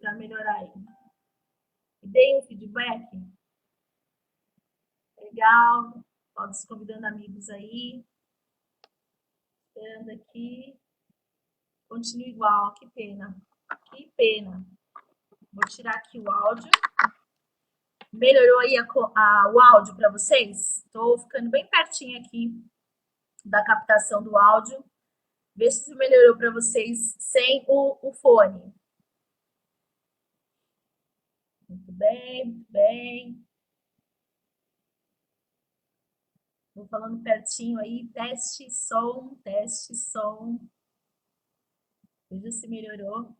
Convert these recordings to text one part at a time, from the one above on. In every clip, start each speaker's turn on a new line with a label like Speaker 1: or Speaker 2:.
Speaker 1: para melhorar aí? E deem um feedback. Legal. Pode se convidando amigos aí. Esperando aqui. Continua igual. Que pena. Que pena. Vou tirar aqui o áudio. Melhorou aí o áudio para vocês? Estou ficando bem pertinho aqui da captação do áudio. Vê se melhorou para vocês sem o fone. Muito bem, muito bem. Vou falando pertinho aí. Teste som, teste som. Veja se melhorou.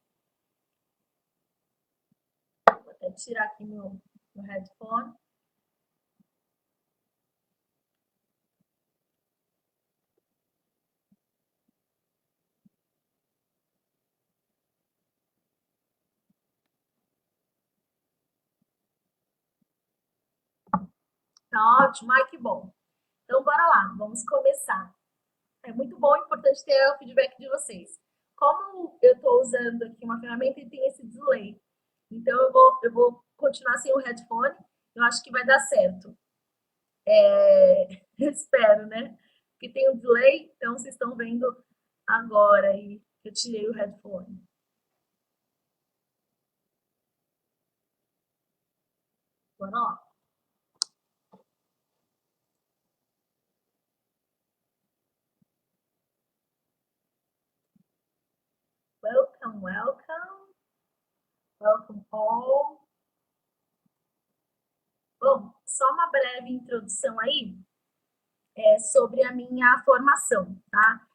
Speaker 1: Vou até tirar aqui meu headphone. Tá ótimo, ai que bom. Então bora lá, vamos começar. É muito bom e importante ter o feedback de vocês. Como eu estou usando aqui uma ferramenta e tem esse delay, então eu vou continuar sem o headphone, eu acho que vai dar certo. Eu espero, né? Porque tem um delay, então vocês estão vendo agora aí que eu tirei o headphone. Bora lá. Welcome, welcome. Welcome all. Bom, só uma breve introdução aí sobre a minha formação, tá?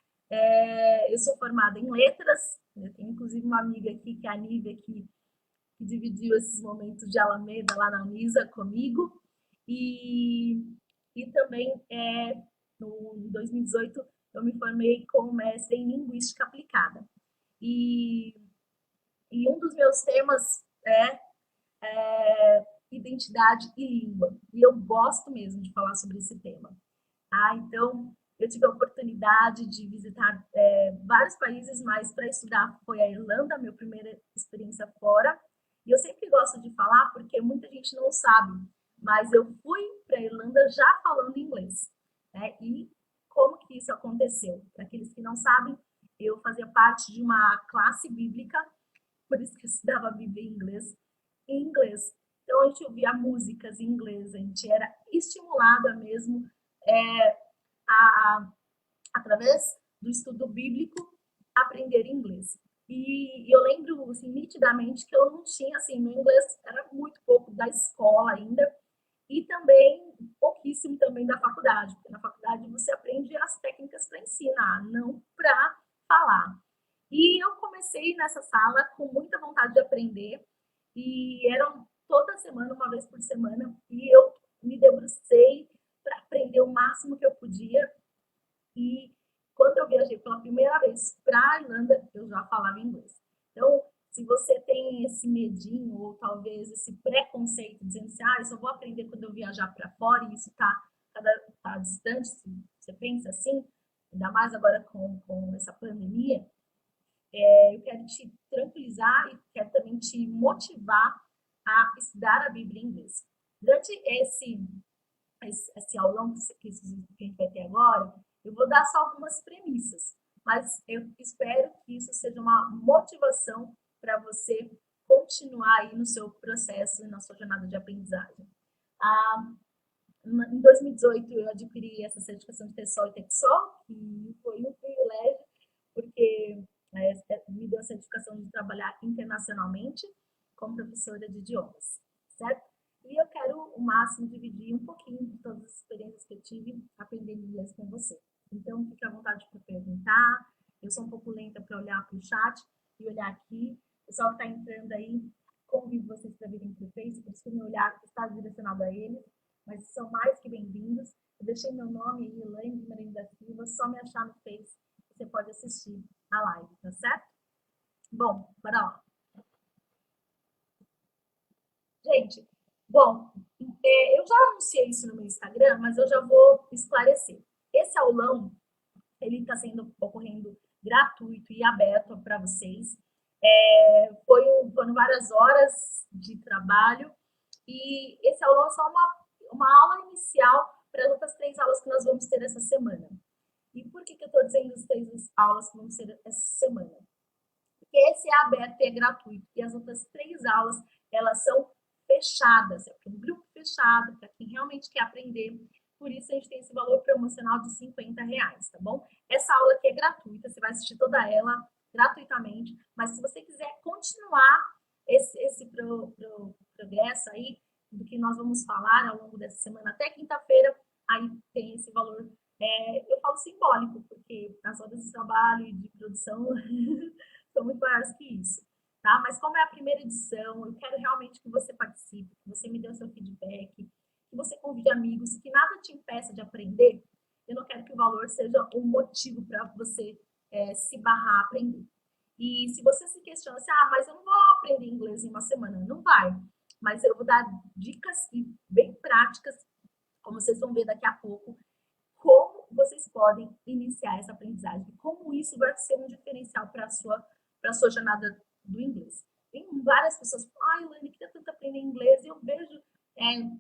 Speaker 1: Eu sou formada em letras, eu tenho inclusive uma amiga aqui, que é a Nívia, que dividiu esses momentos de Alameda lá na Unisa comigo, e também em 2018 eu me formei como mestre em Linguística Aplicada. E um dos meus temas é identidade e língua, e eu gosto mesmo de falar sobre esse tema. Então, eu tive a oportunidade de visitar vários países, mas para estudar foi a Irlanda, minha primeira experiência fora. E eu sempre gosto de falar porque muita gente não sabe, mas eu fui para a Irlanda já falando inglês. Né? E como que isso aconteceu? Para aqueles que não sabem, eu fazia parte de uma classe bíblica, por isso que eu estudava a Bíblia em inglês. Então, a gente ouvia músicas em inglês, a gente era estimulada mesmo é, através do estudo bíblico, aprender inglês. E eu lembro assim, nitidamente que eu não tinha, assim, meu inglês era muito pouco da escola ainda, e também pouquíssimo também da faculdade, porque na faculdade você aprende as técnicas para ensinar, não para falar. E eu comecei nessa sala com muita vontade de aprender, e eram toda semana, uma vez por semana, e eu me debrucei para aprender o máximo que eu podia. E quando eu viajei pela primeira vez para a Irlanda, eu já falava inglês. Então, se você tem esse medinho ou talvez esse preconceito dizendo assim, eu só vou aprender quando eu viajar para fora e isso tá distante, se você pensa assim, ainda mais agora com essa pandemia, eu quero te tranquilizar e quero também te motivar a estudar a Bíblia em inglês. Durante esse aulão que a gente vai ter agora, eu vou dar só algumas premissas, mas eu espero que isso seja uma motivação para você continuar aí no seu processo e na sua jornada de aprendizagem. Em 2018 eu adquiri essa certificação de TESOL e TECSOL, e foi um privilégio, porque me deu a certificação de trabalhar internacionalmente como professora de idiomas, certo? E eu quero, o máximo, dividir um pouquinho de todas as experiências que eu tive aprendendo inglês com você. Então, fique à vontade para perguntar. Eu sou um pouco lenta para olhar para o chat e olhar aqui. O pessoal que está entrando aí, convido vocês para virem para o Face, por isso que o meu olhar está direcionado a eles, mas são mais que bem-vindos. Eu deixei meu nome aí, Elaine Guimarães da Silva, só me achar no Face, você pode assistir a live, tá certo? Bom, bora lá. Gente, bom, eu já anunciei isso no meu Instagram, mas eu já vou esclarecer. Esse aulão, ele está ocorrendo gratuito e aberto para vocês. Foram várias horas de trabalho e esse aulão é só uma aula inicial para as outras 3 aulas que nós vamos ter essa semana. E por que eu estou dizendo as 3 aulas que vamos ter essa semana? Porque esse é aberto e é gratuito e as outras 3 aulas, elas são fechadas, é para um grupo fechado, para quem realmente quer aprender. Por isso a gente tem esse valor promocional de R$ 50, tá bom? Essa aula aqui é gratuita, você vai assistir toda ela gratuitamente, mas se você quiser continuar esse progresso aí, do que nós vamos falar ao longo dessa semana até quinta-feira, aí tem esse valor, eu falo simbólico, porque as horas de trabalho e de produção são muito maiores que isso, tá? Mas como é a primeira edição, eu quero realmente que você participe, que você me dê o seu feedback, que você convide amigos, que nada te impeça de aprender. Eu não quero que o valor seja um motivo para você se barrar a aprender. E se você se questiona assim, mas eu não vou aprender inglês em uma semana, não vai. Mas eu vou dar dicas bem práticas, como vocês vão ver daqui a pouco, como vocês podem iniciar essa aprendizagem, como isso vai ser um diferencial para a sua jornada do inglês. Tem várias pessoas que falam, Elaine, queria tanto aprender inglês, e eu vejo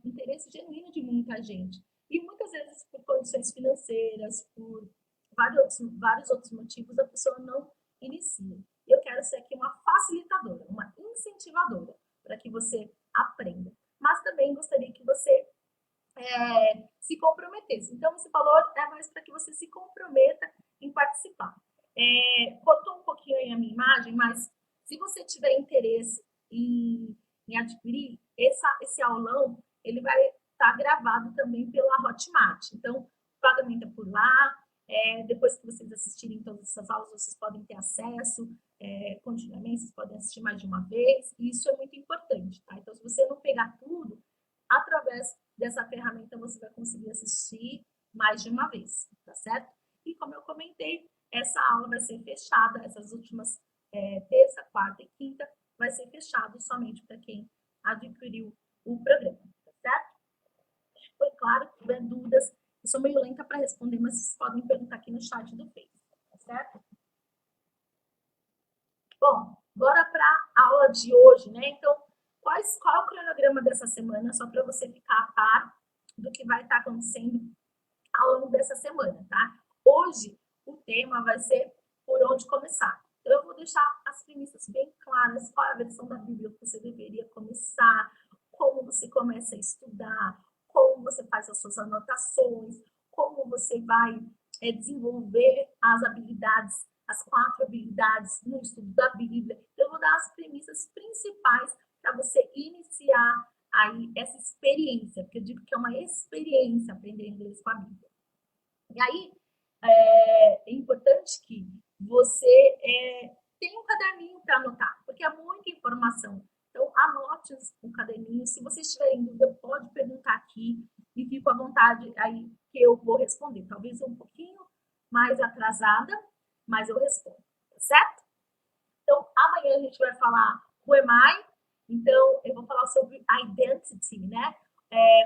Speaker 1: interesse genuíno de muita gente. E muitas vezes por condições financeiras, por vários outros motivos, a pessoa não inicia. Eu quero ser aqui uma facilitadora, uma incentivadora, para que você aprenda. Mas também gostaria que você se comprometesse. Então, esse valor é mais para que você se comprometa em participar. Cortou um pouquinho aí a minha imagem, mas se você tiver interesse em adquirir, esse aulão, ele vai estar gravado também pela Hotmart. Então, o pagamento é por lá. Depois que vocês assistirem todas essas aulas, vocês podem ter acesso continuamente, vocês podem assistir mais de uma vez. E isso é muito importante, tá? Então, se você não pegar tudo, através dessa ferramenta você vai conseguir assistir mais de uma vez, tá certo? E como eu comentei, essa aula vai ser fechada, essas últimas terça, quarta e quinta, vai ser fechado somente para quem adquiriu o programa, tá certo? Foi claro, se tiver dúvidas, eu sou meio lenta para responder, mas vocês podem perguntar aqui no chat do Face, tá certo? Bom, bora para a aula de hoje, né? Então, qual é o cronograma dessa semana, só para você ficar a par do que vai estar acontecendo ao longo dessa semana, tá? Hoje, o tema vai ser por onde começar. Então, eu vou deixar as premissas bem claras, qual é a versão da Bíblia que você deveria começar, como você começa a estudar, como você faz as suas anotações, como você vai desenvolver as habilidades, as 4 habilidades no estudo da Bíblia. Eu vou dar as premissas principais para você iniciar aí essa experiência, porque eu digo que é uma experiência aprender inglês com a Bíblia. E aí, é importante que você tenha um caderninho para anotar, porque é muita informação. Então, anote um caderninho. Se você estiver em dúvida, pode perguntar aqui e fico à vontade aí que eu vou responder. Talvez um pouquinho mais atrasada, mas eu respondo, tá certo? Então, amanhã a gente vai falar Who am I? Então, eu vou falar sobre identity, né?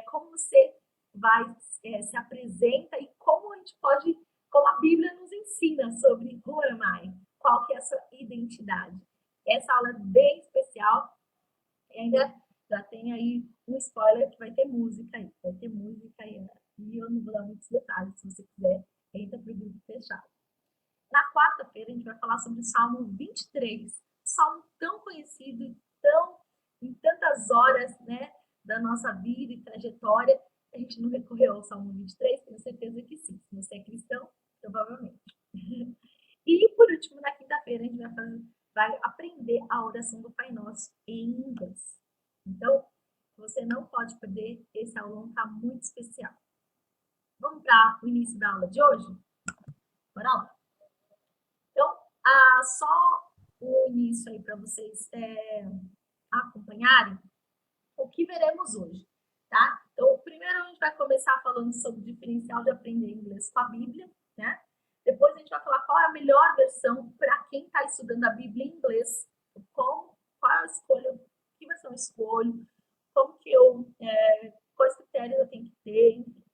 Speaker 1: Como você vai se apresenta e como a gente pode, como a Bíblia nos ensina sobre Who am I? Qual que é a sua identidade? Essa aula é bem especial e ainda já tem aí um spoiler que vai ter música aí. Vai ter música aí, né? E eu não vou dar muitos detalhes, se você quiser, entra para o grupo fechado. Na quarta-feira, a gente vai falar sobre o Salmo 23, salmo tão conhecido, em tantas horas, né, da nossa vida e trajetória. A gente não recorreu ao Salmo 23? Tenho certeza que sim. Se você é cristão, provavelmente. E, por último, na quinta-feira, a gente vai aprender a oração do Pai Nosso em inglês. Então, você não pode perder, esse aulão está muito especial. Vamos para o início da aula de hoje? Bora lá. Então, só o início aí para vocês acompanharem o que veremos hoje, tá? Então, primeiro a gente vai começar falando sobre o diferencial de aprender inglês com a Bíblia, né? Depois a gente vai falar qual é a melhor versão para quem está estudando a Bíblia em inglês, qual a escolha, que versão eu escolho, como que quais critérios eu tenho que ter, enfim.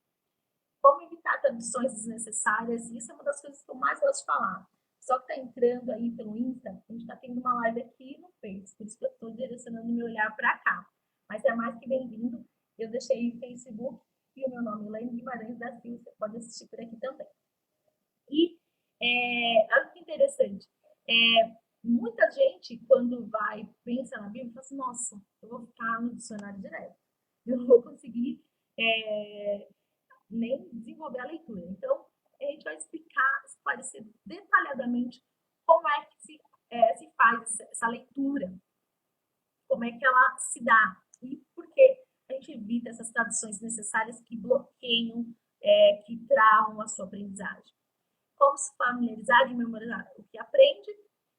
Speaker 1: Como evitar traduções desnecessárias, isso é uma das coisas que eu mais gosto de falar. Só que tá entrando aí pelo Insta, a gente tá tendo uma live aqui no Face, por isso que eu tô direcionando meu olhar para cá. Mas é mais que bem-vindo. Eu deixei o Facebook e o meu nome, Elaine Guimarães da Silva, você pode assistir por aqui também. E olha que interessante, muita gente, quando vai, pensa na Bíblia, fala assim, nossa, eu vou ficar no dicionário direto, eu não vou conseguir nem desenvolver a leitura. Então, a gente vai explicar, esclarecer detalhadamente como é que se faz essa leitura, como é que ela se dá e por que a gente evita essas traduções necessárias que bloqueiam, que travam a sua aprendizagem. Como se familiarizar e memorizar o que aprende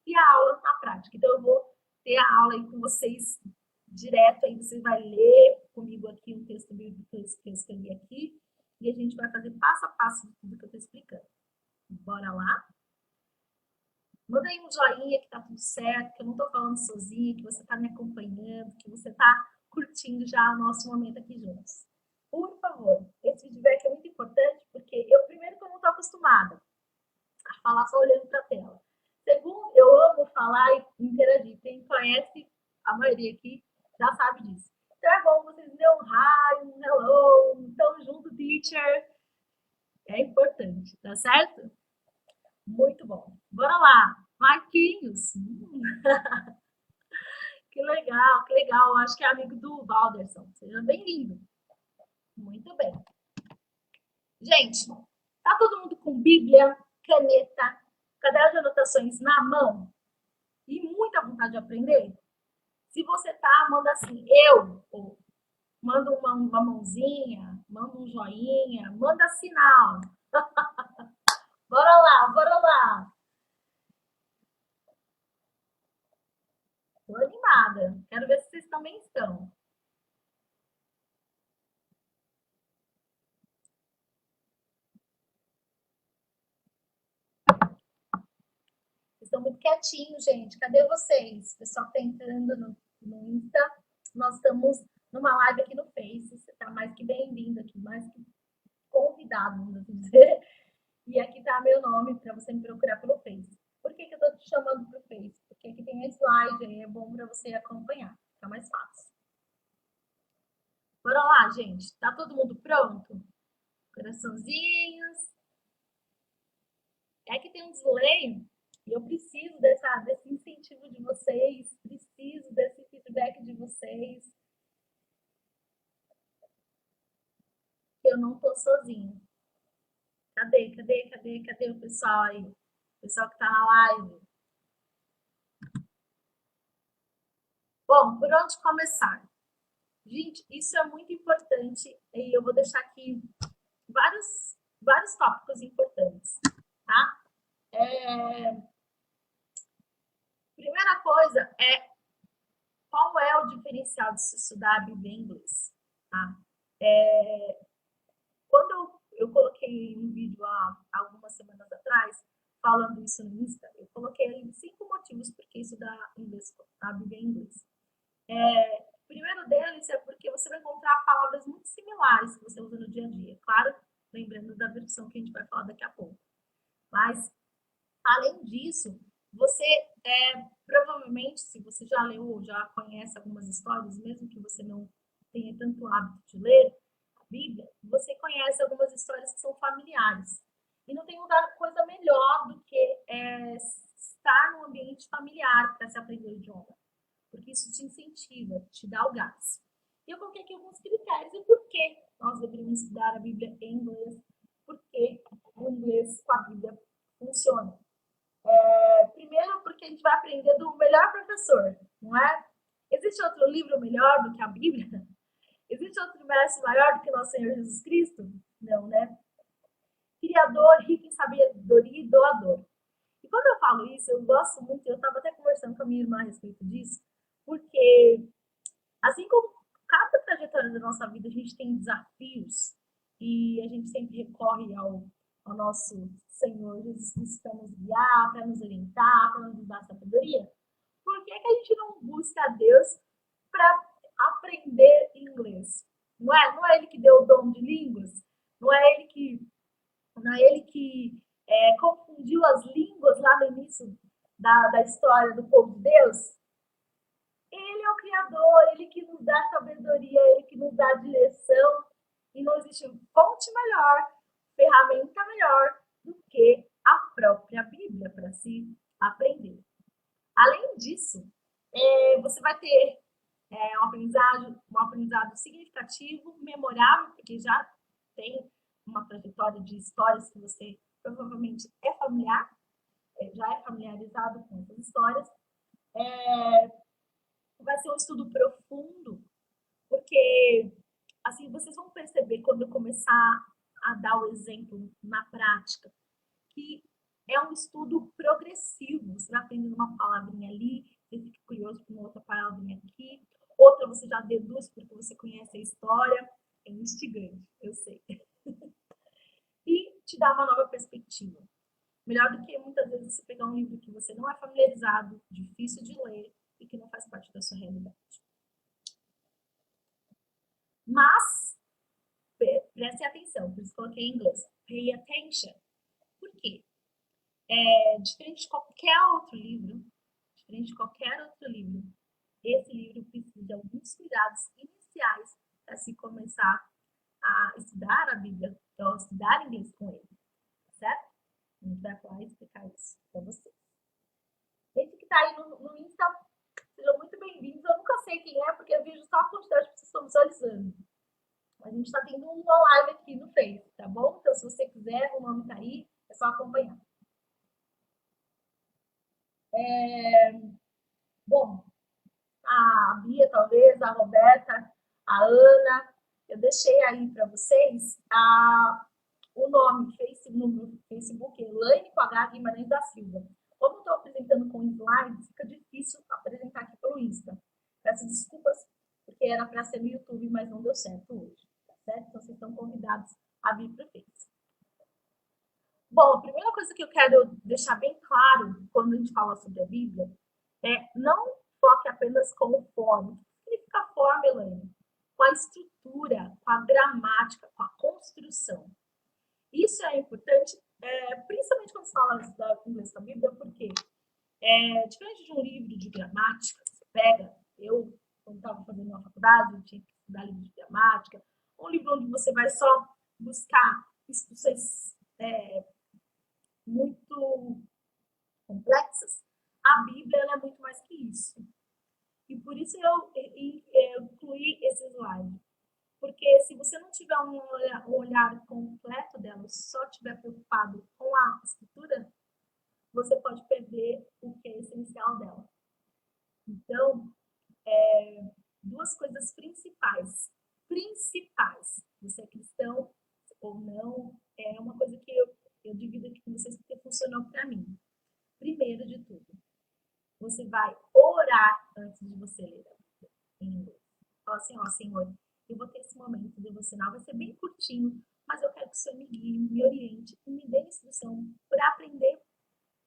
Speaker 1: e a aula na prática. Então, eu vou ter a aula aí com vocês direto, aí você vai ler comigo aqui um texto bíblico que eu escrevi aqui, e a gente vai fazer passo a passo de tudo que eu estou explicando. Bora lá? Manda aí um joinha que tá tudo certo, que eu não tô falando sozinha, que você tá me acompanhando, que você tá curtindo já o nosso momento aqui juntos. Por favor, esse feedback é muito importante, porque primeiro que eu não tô acostumada a falar só olhando para a tela. Segundo, eu amo falar e interagir. Quem conhece, a maioria aqui já sabe disso. Então é bom vocês me dêem um hi, um hello, um tamo junto, teacher. É importante, tá certo? Muito bom. Bora lá. Marquinhos. Que legal, que legal. Acho que é amigo do Valderson. Seja bem-vindo. Muito bem. Gente, tá todo mundo com Bíblia, caneta, caderno de anotações na mão e muita vontade de aprender? Se você tá, manda assim, ou manda uma mãozinha, manda um joinha, manda sinal. Bora lá, bora lá. Tô animada. Quero ver se vocês também estão. Vocês estão muito quietinhos, gente. Cadê vocês? O pessoal que tá entrando no Insta. Nós estamos numa live aqui no Face. Você tá mais que bem-vindo aqui, mais que convidado, vamos dizer. E aqui tá meu nome para você me procurar pelo Face. Por que eu tô te chamando pro Face? Porque aqui tem a slide, aí é bom para você acompanhar. Fica mais fácil. Bora lá, gente. Tá todo mundo pronto? Coraçãozinhos. É que tem um delay e eu preciso desse incentivo de vocês, preciso desse feedback de vocês. Eu não tô sozinha. Cadê o pessoal aí? O pessoal que tá na live. Bom, por onde começar? Gente, isso é muito importante e eu vou deixar aqui vários tópicos importantes, tá? Primeira coisa é qual é o diferencial de se estudar a Bíblia em inglês, tá? Quando eu coloquei um vídeo há algumas semanas atrás, falando isso no Insta, eu coloquei ali 5 motivos por que estudar inglês, a Bíblia em inglês. O primeiro deles é porque você vai encontrar palavras muito similares que você usa no dia a dia. Claro, lembrando da versão que a gente vai falar daqui a pouco. Mas, além disso, você provavelmente, se você já leu ou já conhece algumas histórias, mesmo que você não tenha tanto hábito de ler a Bíblia, você conhece algumas histórias que são familiares. E não tem coisa melhor do que estar num ambiente familiar para se aprender o idioma. Porque isso te incentiva, te dá o gás. E eu coloquei aqui alguns critérios e por que nós deveríamos estudar a Bíblia em inglês, por que o inglês com a Bíblia funciona. Primeiro, porque a gente vai aprender do melhor professor, não é? Existe outro livro melhor do que a Bíblia? Existe outro mestre maior do que nosso Senhor Jesus Cristo? Não, né? Criador, rico em sabedoria e doador. E quando eu falo isso, eu gosto muito, eu estava até conversando com a minha irmã a respeito disso, porque assim como cada trajetória da nossa vida a gente tem desafios e a gente sempre recorre ao nosso Senhor Jesus Cristo para nos guiar, para nos orientar, para nos dar sabedoria, por que a gente não busca a Deus para aprender inglês? Não é Ele que deu o dom de línguas? Não é Ele que confundiu as línguas lá no início da história do povo de Deus? Ele é o Criador, ele que nos dá sabedoria, ele que nos dá direção. E não existe fonte melhor, ferramenta melhor do que a própria Bíblia para se aprender. Além disso, você vai ter um aprendizado significativo, memorável, porque já tem uma trajetória de histórias que você provavelmente é familiar, já é familiarizado com essas histórias. Vai ser um estudo profundo, porque assim vocês vão perceber quando eu começar a dar o exemplo na prática, que é um estudo progressivo. Você vai aprendendo uma palavrinha ali, você fica curioso com uma outra palavrinha aqui, outra você já deduz porque você conhece a história. É instigante, eu sei. E te dá uma nova perspectiva. Melhor do que muitas vezes você pegar um livro que você não é familiarizado, difícil de ler e que não faz parte da sua realidade. Mas, preste atenção, por isso coloquei em inglês. Pay attention. Por quê? Diferente de qualquer outro livro, esse livro precisa de alguns cuidados iniciais para se começar a estudar a Bíblia, ou estudar inglês com ele, certo? A gente vai falar e explicar isso para vocês. Gente que está aí no Insta, sejam muito bem-vindos. Eu nunca sei quem é, porque eu vejo só a quantidade de pessoas que estão visualizando. A gente está tendo uma live aqui no Face, tá bom? Então, se você quiser, o nome tá aí, é só acompanhar. Bom, a Bia, talvez, a Roberta, a Ana, eu deixei aí para vocês o nome no Facebook, Elaine com H Guimarães da Silva. Como estou apresentando com slides, fica difícil apresentar aqui pelo Insta. Peço desculpas, porque era para ser no YouTube, mas não deu certo hoje. Tá certo? Então, vocês estão convidados a vir para o Face. Bom, a primeira coisa que eu quero deixar bem claro quando a gente fala sobre a Bíblia é não foque apenas com o forma. O que significa forma, Elaine? Com a estrutura, com a gramática, com a construção. Isso é importante, principalmente quando se fala da inglês da Bíblia, porque diferente de um livro de gramática, você pega, eu, quando estava fazendo uma faculdade, eu tinha que estudar livro de gramática, um livro onde você vai só buscar instruções muito complexas. A Bíblia é muito mais que isso. E por isso eu incluí esse slide. Porque se você não tiver um olhar completo dela, só estiver preocupado com a escritura, você pode perder o que é essencial dela. Então, duas coisas principais. Você é cristão ou não, é uma coisa que eu divido aqui com vocês porque funcionou para mim. Primeiro de tudo, você vai orar antes de você ler a Bíblia em inglês. Fala assim, ó, Senhor, eu vou ter esse momento devocional, vai ser bem curtinho, mas eu quero que o Senhor me guie, me oriente e me dê instrução para aprender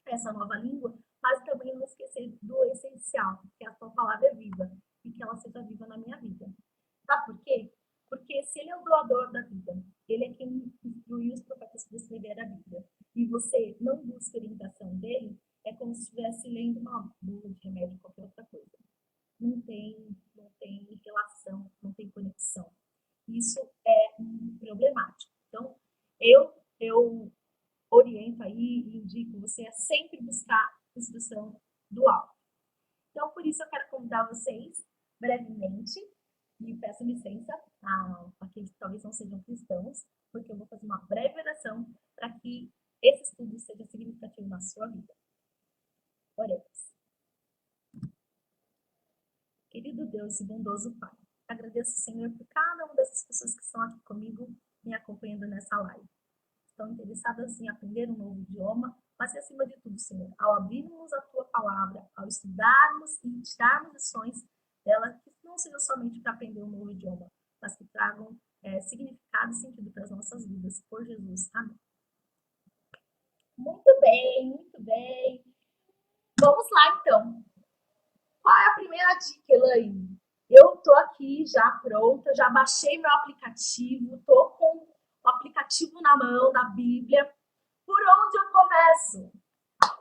Speaker 1: essa nova língua, mas também não esquecer do essencial, que a tua palavra é viva e que ela seja viva na minha vida. Sabe por quê? Porque se ele é o doador da vida, ele é quem instruiu os profetas para escrever a Bíblia, e você não busca a orientação dele, é como se estivesse lendo uma bula de remédio, qualquer outra coisa. Não tem relação, não tem conexão. Isso é problemático. Então, eu oriento aí e indico você a sempre buscar instrução do alto. Então, por isso eu quero convidar vocês brevemente, e peço licença a aqueles que talvez não sejam cristãos, porque eu vou fazer uma breve oração para que esse estudo seja significativo na sua vida. Oremos. Querido Deus e bondoso Pai, agradeço, Senhor, por cada uma dessas pessoas que estão aqui comigo, me acompanhando nessa live. Estão interessadas em aprender um novo idioma, mas que, acima de tudo, Senhor, ao abrirmos a Tua palavra, ao estudarmos e tirarmos lições dela, que não sejam somente para aprender um novo idioma, mas que tragam significado e sentido para as nossas vidas. Por Jesus. Amém. Muito bem, muito bem. Vamos lá, então. Qual é a primeira dica, Elaine? Eu tô aqui já pronta, já baixei meu aplicativo, tô com o aplicativo na mão da Bíblia. Por onde eu começo?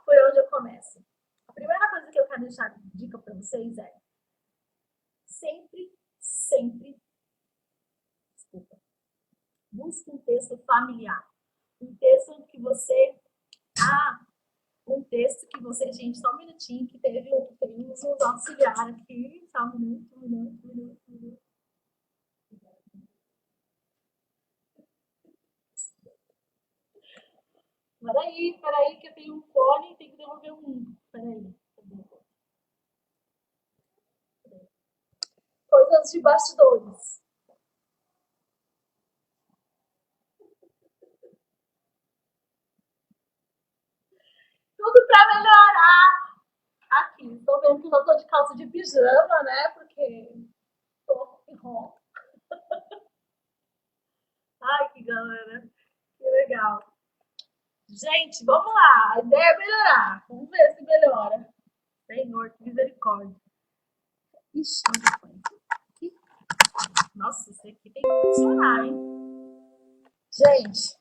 Speaker 1: Por onde eu começo? A primeira coisa que eu quero deixar dica para vocês é sempre, desculpa, busque um texto familiar. Um texto que você... um texto que você... Gente, só um minutinho, que temos uns auxiliar aqui. Só um minuto. Peraí, que eu tenho um fone e tenho que devolver um. Peraí. Coisas de bastidores. Tudo para melhorar. Aqui, estou vendo que eu tô de calça de pijama, né? Porque tô ronco. Ai, que galera. Que legal. Gente, vamos lá. A ideia é melhorar. Vamos ver se melhora. Senhor, que misericórdia. Ixi, nossa, isso aqui tem que funcionar, hein? Gente,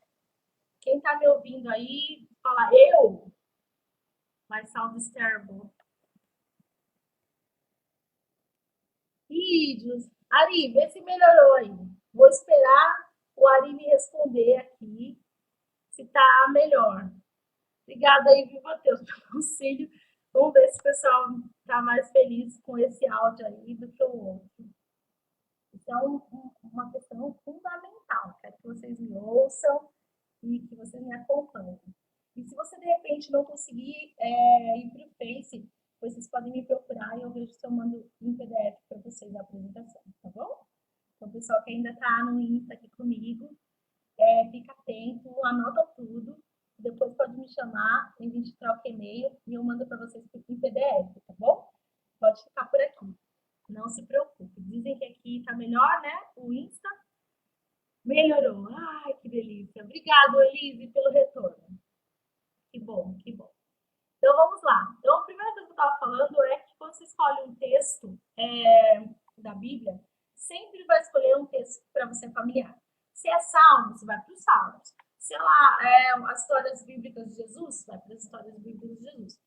Speaker 1: quem tá me ouvindo aí, fala eu. My sound is terrible. Vídeos. Ari, vê se melhorou aí. Vou esperar o Ari me responder aqui se tá melhor. Obrigada aí, viu, Matheus, pelo conselho. Vamos ver se o pessoal tá mais feliz com esse áudio aí do que o outro. Então, uma questão fundamental. Quero que vocês me ouçam e que vocês me acompanhem. E se você, de repente, não conseguir ir para o Face, vocês podem me procurar e eu vejo se eu mando em PDF para vocês a apresentação, tá bom? Então, pessoal que ainda está no Insta aqui comigo, fica atento, anota tudo. Depois pode me chamar, a gente troca e-mail e eu mando para vocês em PDF, tá bom? Pode ficar por aqui. Não se preocupe. Dizem que aqui tá melhor, né? O Insta melhorou. Ai, que delícia. Obrigado, Elise, pelo retorno. Que bom, que bom. Então vamos lá. Então a primeira coisa que eu estava falando é que quando você escolhe um texto da Bíblia, sempre vai escolher um texto para você familiar. Se é Salmos, você vai para os Salmos. Se lá as histórias bíblicas de Jesus, vai para as histórias bíblicas de Jesus.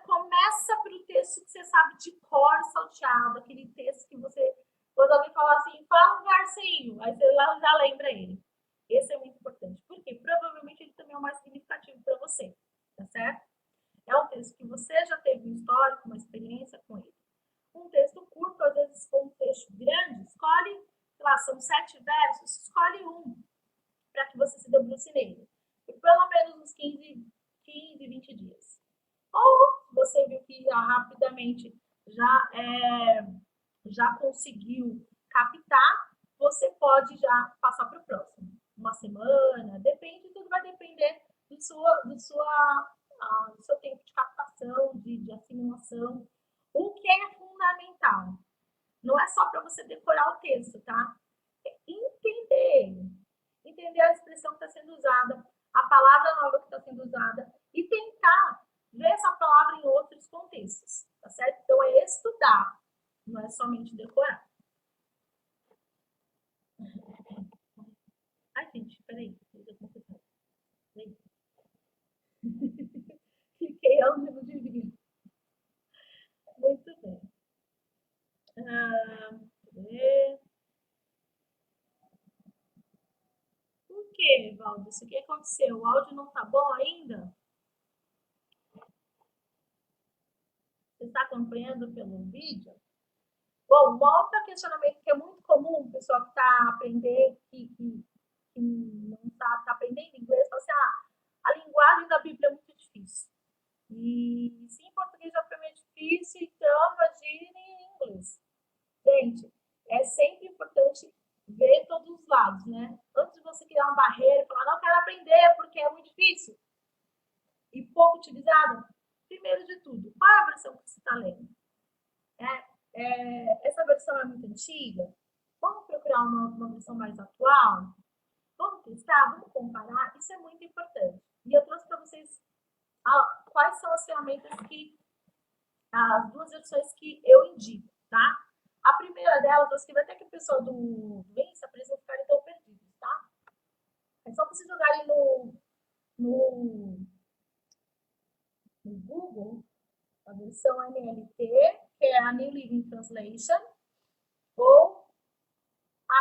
Speaker 1: Começa para o texto que você sabe de cor salteado, aquele texto que você, quando alguém fala assim, fala um versinho, aí você já lembra ele. Esse é muito importante. Por quê? Provavelmente ele também é o mais significativo para você, tá certo? É um texto que você já teve um histórico, uma experiência com ele. Um texto curto, às vezes com um texto grande, escolhe, sei lá, são 7 versos, escolhe um para que você se debruce nele. Por pelo menos uns 15, 20 dias. Ou você viu que rapidamente já conseguiu captar, você pode já passar para o próximo. Uma semana, depende, tudo vai depender do seu tempo de captação, de assimilação. O que é fundamental? Não é só para você decorar o texto, tá? É entender a expressão que está sendo usada, a palavra nova que está sendo usada e tentar ver essa palavra em outros contextos, tá certo? Então é estudar, não é somente decorar. Ai, gente, peraí. Fiquei onde não devia. Muito bem. Por que, Valdo? O que aconteceu? O áudio não tá bom ainda? Você está acompanhando pelo vídeo? Bom, um outro questionamento que é muito comum, o pessoal que está aprendendo, que não está aprendendo inglês, fala assim, a linguagem da Bíblia é muito difícil. E se em português já foi meio difícil, então imagine em inglês. Gente, é sempre importante ver todos os lados, né? Antes de você criar uma barreira e falar, não quero aprender porque é muito difícil e pouco utilizado, primeiro de tudo, qual é a versão que você está lendo? Essa versão é muito antiga? Vamos procurar uma versão mais atual? Vamos testar? Vamos comparar? Isso é muito importante. E eu trouxe para vocês quais são as ferramentas as duas versões que eu indico, tá? A primeira delas, eu escrevi até que o pessoal do Insta, para eles não ficarem tão perdidos, tá? É só você jogar ali no Google, a versão NLT, que é a New Living Translation, ou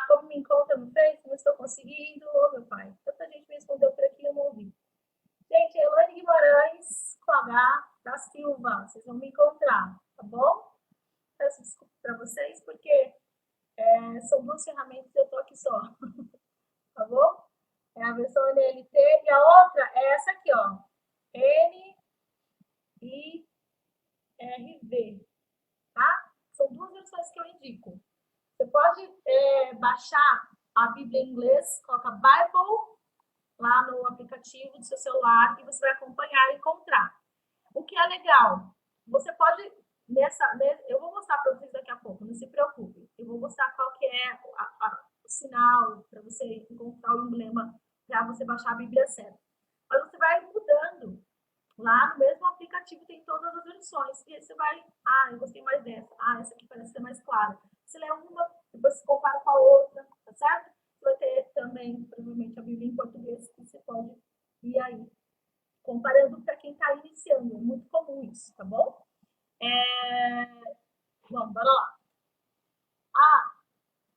Speaker 1: como me encontra no Face, não estou conseguindo, meu pai. Tanta gente me respondeu por aqui e eu não ouvi. Gente, Elaine Guimarães com H da Silva, vocês vão me encontrar, tá bom? Peço desculpa para vocês, porque são duas ferramentas e eu tô aqui só, tá bom? É a versão NLT e a outra é essa aqui, ó. NIRV, tá? São duas versões que eu indico. Você pode baixar a Bíblia em inglês, coloca Bible lá no aplicativo do seu celular e você vai acompanhar e encontrar. O que é legal, você pode, eu vou mostrar para vocês daqui a pouco, não se preocupe. Eu vou mostrar qual que é o sinal para você encontrar o emblema para você baixar a Bíblia certa. Mas você vai mudando. Lá no mesmo aplicativo tem todas as versões. E aí você vai, eu gostei mais dessa. Essa aqui parece ser mais clara. Você lê uma, depois você compara com a outra, tá certo? Você vai ter também, provavelmente, a Bíblia em português, que você pode ir aí comparando para quem está iniciando. É muito comum isso, tá bom? Bom, bora lá.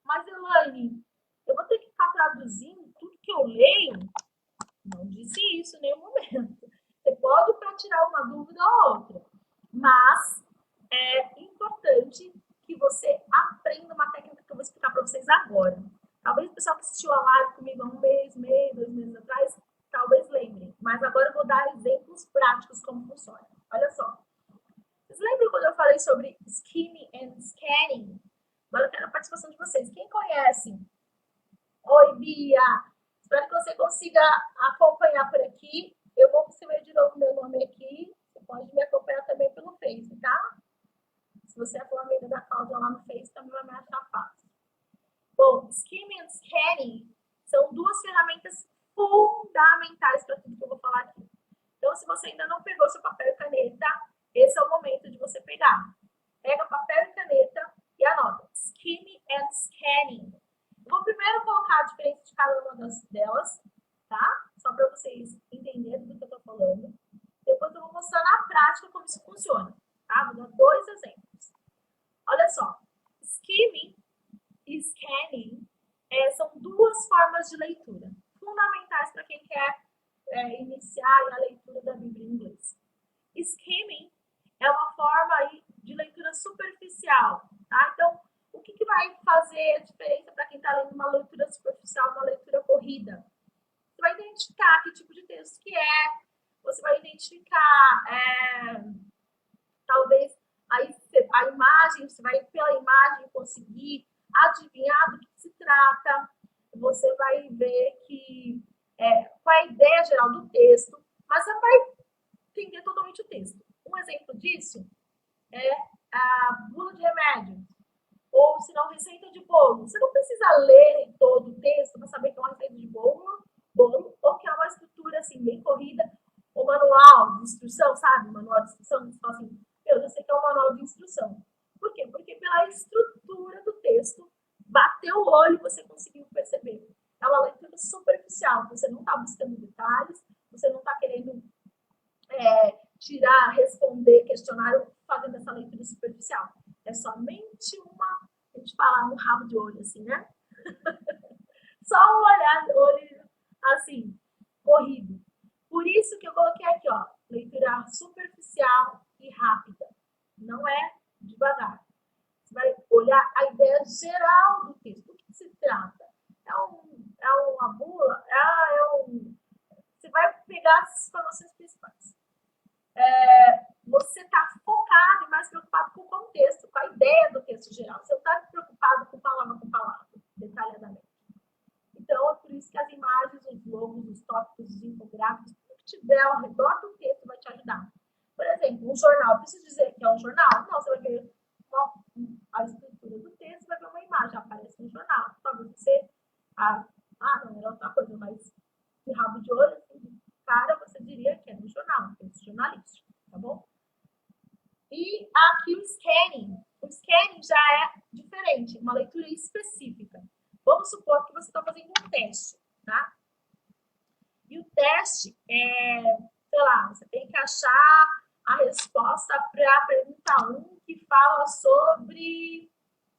Speaker 1: Mas Elaine, eu vou ter que ficar traduzindo tudo que eu leio? Não disse isso em nenhum momento. Você pode para tirar uma dúvida ou outra, mas é importante que você aprenda uma técnica que eu vou explicar para vocês agora. Talvez o pessoal que assistiu a live comigo há um mês, meio, 2 meses atrás, talvez lembrem. Mas agora eu vou dar exemplos práticos como funciona. Olha só. Vocês lembram quando eu falei sobre skimming and scanning? Agora eu quero a participação de vocês. Quem conhece? Oi, Bia. Espero que você consiga acompanhar por aqui. Eu vou escrever de novo meu nome aqui. Você pode me acompanhar também pelo Face, tá? Se você for amiga da Cláudia lá no Face, também vai me achar fácil. Bom, skimming e scanning são duas ferramentas fundamentais para tudo que eu vou falar aqui. Então, se você ainda não pegou seu papel e caneta, esse é o momento de você pegar. Pega papel e caneta e anota. Skimming and scanning. Eu vou primeiro colocar a diferença de cada uma delas, tá? Só para vocês entenderem do que eu estou falando. Depois eu vou mostrar na prática como isso funciona, tá? Vou dar 2 exemplos. Olha só, skimming e scanning são duas formas de leitura fundamentais para quem quer iniciar a leitura da Bíblia em inglês. Skimming é uma forma aí de leitura superficial, tá? Então, o que vai fazer a diferença para quem está lendo uma leitura superficial, uma leitura corrida? Você vai identificar que tipo de texto que é, você vai identificar, talvez, a imagem, você vai pela imagem conseguir adivinhar do que se trata, você vai ver que qual é a ideia geral do texto, mas você vai entender totalmente o texto. Um exemplo disso é a bula de remédio, ou se não, receita de bolo. Você não precisa ler todo o texto para saber que é uma receita de bolo, ou que é uma estrutura assim, bem corrida, o manual de instrução, sabe? O manual de instrução, você fala assim, eu já sei que é um manual de instrução. Por quê? Porque pela estrutura do texto, bateu o olho e você conseguiu perceber. É uma leitura superficial, você não está buscando detalhes, você não está querendo tirar, responder questionário fazendo essa leitura superficial. É somente a gente fala, um rabo de olho, assim, né? Só um olho assim, corrido. Por isso que eu coloquei aqui, ó, leitura superficial e rápida. Não é devagar. Você vai olhar a ideia geral do texto. Do que se trata? É uma bula? Você vai pegar as informações principais. Você está focado e mais preocupado com o contexto, com a ideia do texto geral. Você não está preocupado com palavra, detalhadamente. Então, é por isso que as imagens, os logos, os tópicos, os infográficos, tudo que tiver ao redor do texto vai te ajudar. Por exemplo, um jornal. Preciso dizer que é um jornal? Não, você vai ver a estrutura do texto, vai ver uma imagem, aparece no jornal. Talvez você... não, era outra coisa, mas de rabo de olho, assim, de cara, você diria que é no jornal, texto jornalístico, tá bom? E aqui o scanning. O scanning já é diferente, uma leitura específica. Vamos supor que você está fazendo um teste, tá? E o teste é, sei lá, você tem que achar a resposta para a pergunta 1 que fala sobre.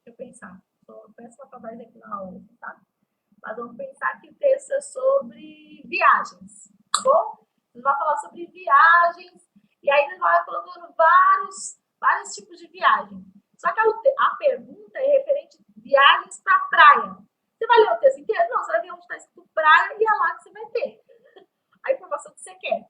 Speaker 1: Deixa eu pensar. Sou péssima para dar exemplo na hora, tá? Mas vamos pensar que o texto é sobre viagens, tá bom? Você vai falar sobre viagens, e aí você vai colocando vários tipos de viagem. Só que a pergunta é referente a viagens para praia. Você vai ler o texto inteiro? Não, você vai ver onde está escrito praia e é lá que você vai ter a informação que você quer.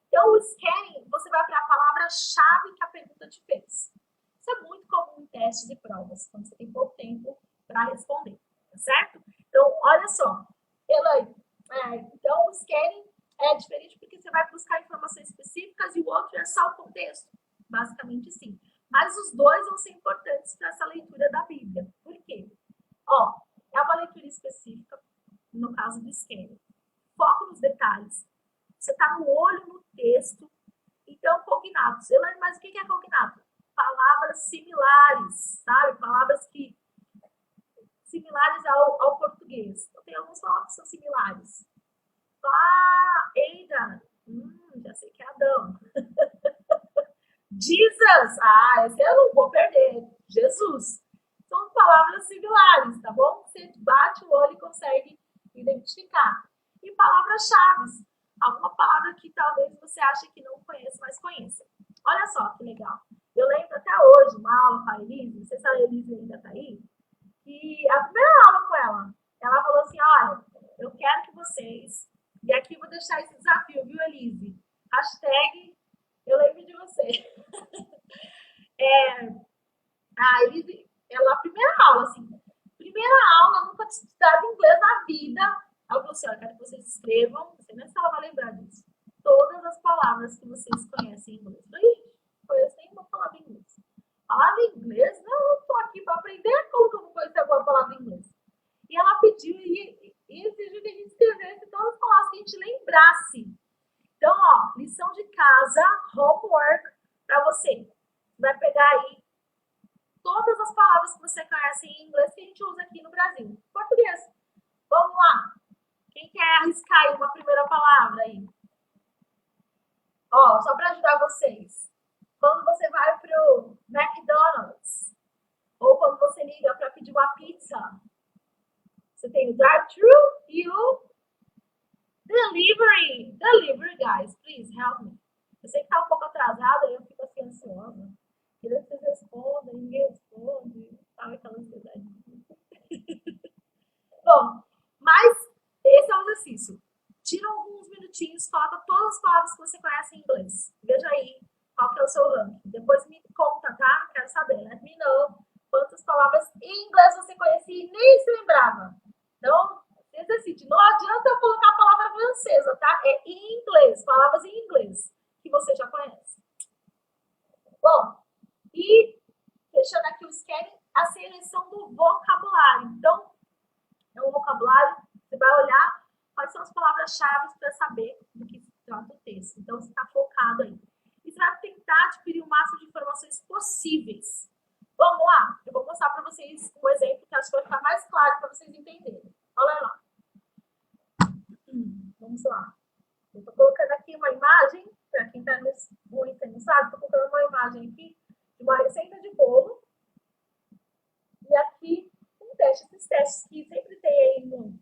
Speaker 1: Então, o scanning, você vai para a palavra-chave que a pergunta te fez. Isso é muito comum em testes e provas, quando você tem pouco tempo para responder, tá certo? Então, olha só, Elaine, então o scanning é diferente porque você vai buscar informações específicas e o outro é só o contexto. Basicamente, sim. Mas os dois vão ser importantes para essa leitura da Bíblia. Por quê? Ó, é uma leitura específica, no caso do scanning. Foco nos detalhes. Você está no olho no texto. Então, cognatos. Elaine, mas o que é cognato? Palavras similares, sabe? Palavras que similares ao português. Então, tem algumas palavras que são similares. Eida, já sei que é Adão. Jesus, esse eu não vou perder. Jesus. São palavras similares, tá bom? Você bate o olho e consegue identificar. E palavras-chave. Alguma palavra que talvez você ache que não conhece, mas conheça. Olha só que legal. Eu lembro até hoje, uma aula com a Elise, não sei se a Elise ainda está aí, e a primeira aula com ela falou assim, olha, eu quero que vocês, e aqui eu vou deixar esse desafio, viu, Elise? Hashtag eu lembro de você. A Elise, ela, a primeira aula, assim, nunca tinha estudado inglês na vida. Ela falou assim, eu quero que vocês escrevam, não sei nem se ela vai lembrar disso, todas as palavras que vocês conhecem em inglês. Eu falei, não conheço nenhuma palavra em inglês. Palavra em inglês? Não, eu tô aqui para aprender, como que eu vou conhecer alguma palavra em inglês? E ela pediu e exigiu que a gente escrevesse todas as palavras que a gente lembrasse. Então, ó, lição de casa, homework para você. Vai pegar aí todas as palavras que você conhece em inglês que a gente usa aqui no Brasil. Português. Vamos lá. Quem quer arriscar aí uma primeira palavra aí? Ó, só para ajudar vocês. Quando você vai pro McDonald's ou quando você liga para pedir uma pizza, você tem o drive-thru e o delivery. Delivery, guys. Please help me. Eu sei que tá um pouco atrasada e eu fico assim ansiosa. Queria que vocês respondam, ninguém responde. Sabe aquela ansiedade? Bom, mas esse é o exercício. Tira alguns minutinhos, coloca todas as palavras que você conhece em inglês. Veja aí qual que é o seu ranking. Depois me conta, tá? Quero saber. Let me know quantas palavras em inglês você conhecia e nem se lembrava. Então, exercite. Não adianta eu colocar a palavra francesa, tá? É em inglês, palavras em inglês que você já conhece. Bom, e fechando aqui o scanning, a seleção do vocabulário. Então, é um vocabulário, você vai olhar quais são as palavras-chave para saber do que se trata o texto. Então, você está focado aí. E você vai tentar adquirir o máximo de informações possíveis. Vamos lá? Eu vou mostrar para vocês um exemplo que acho que vai ficar mais claro para vocês entenderem. Olha lá. Vamos lá. Eu estou colocando aqui uma imagem, para quem está muito interessado, estou colocando uma imagem aqui de uma receita de bolo. E aqui um teste, esses testes que sempre tem aí no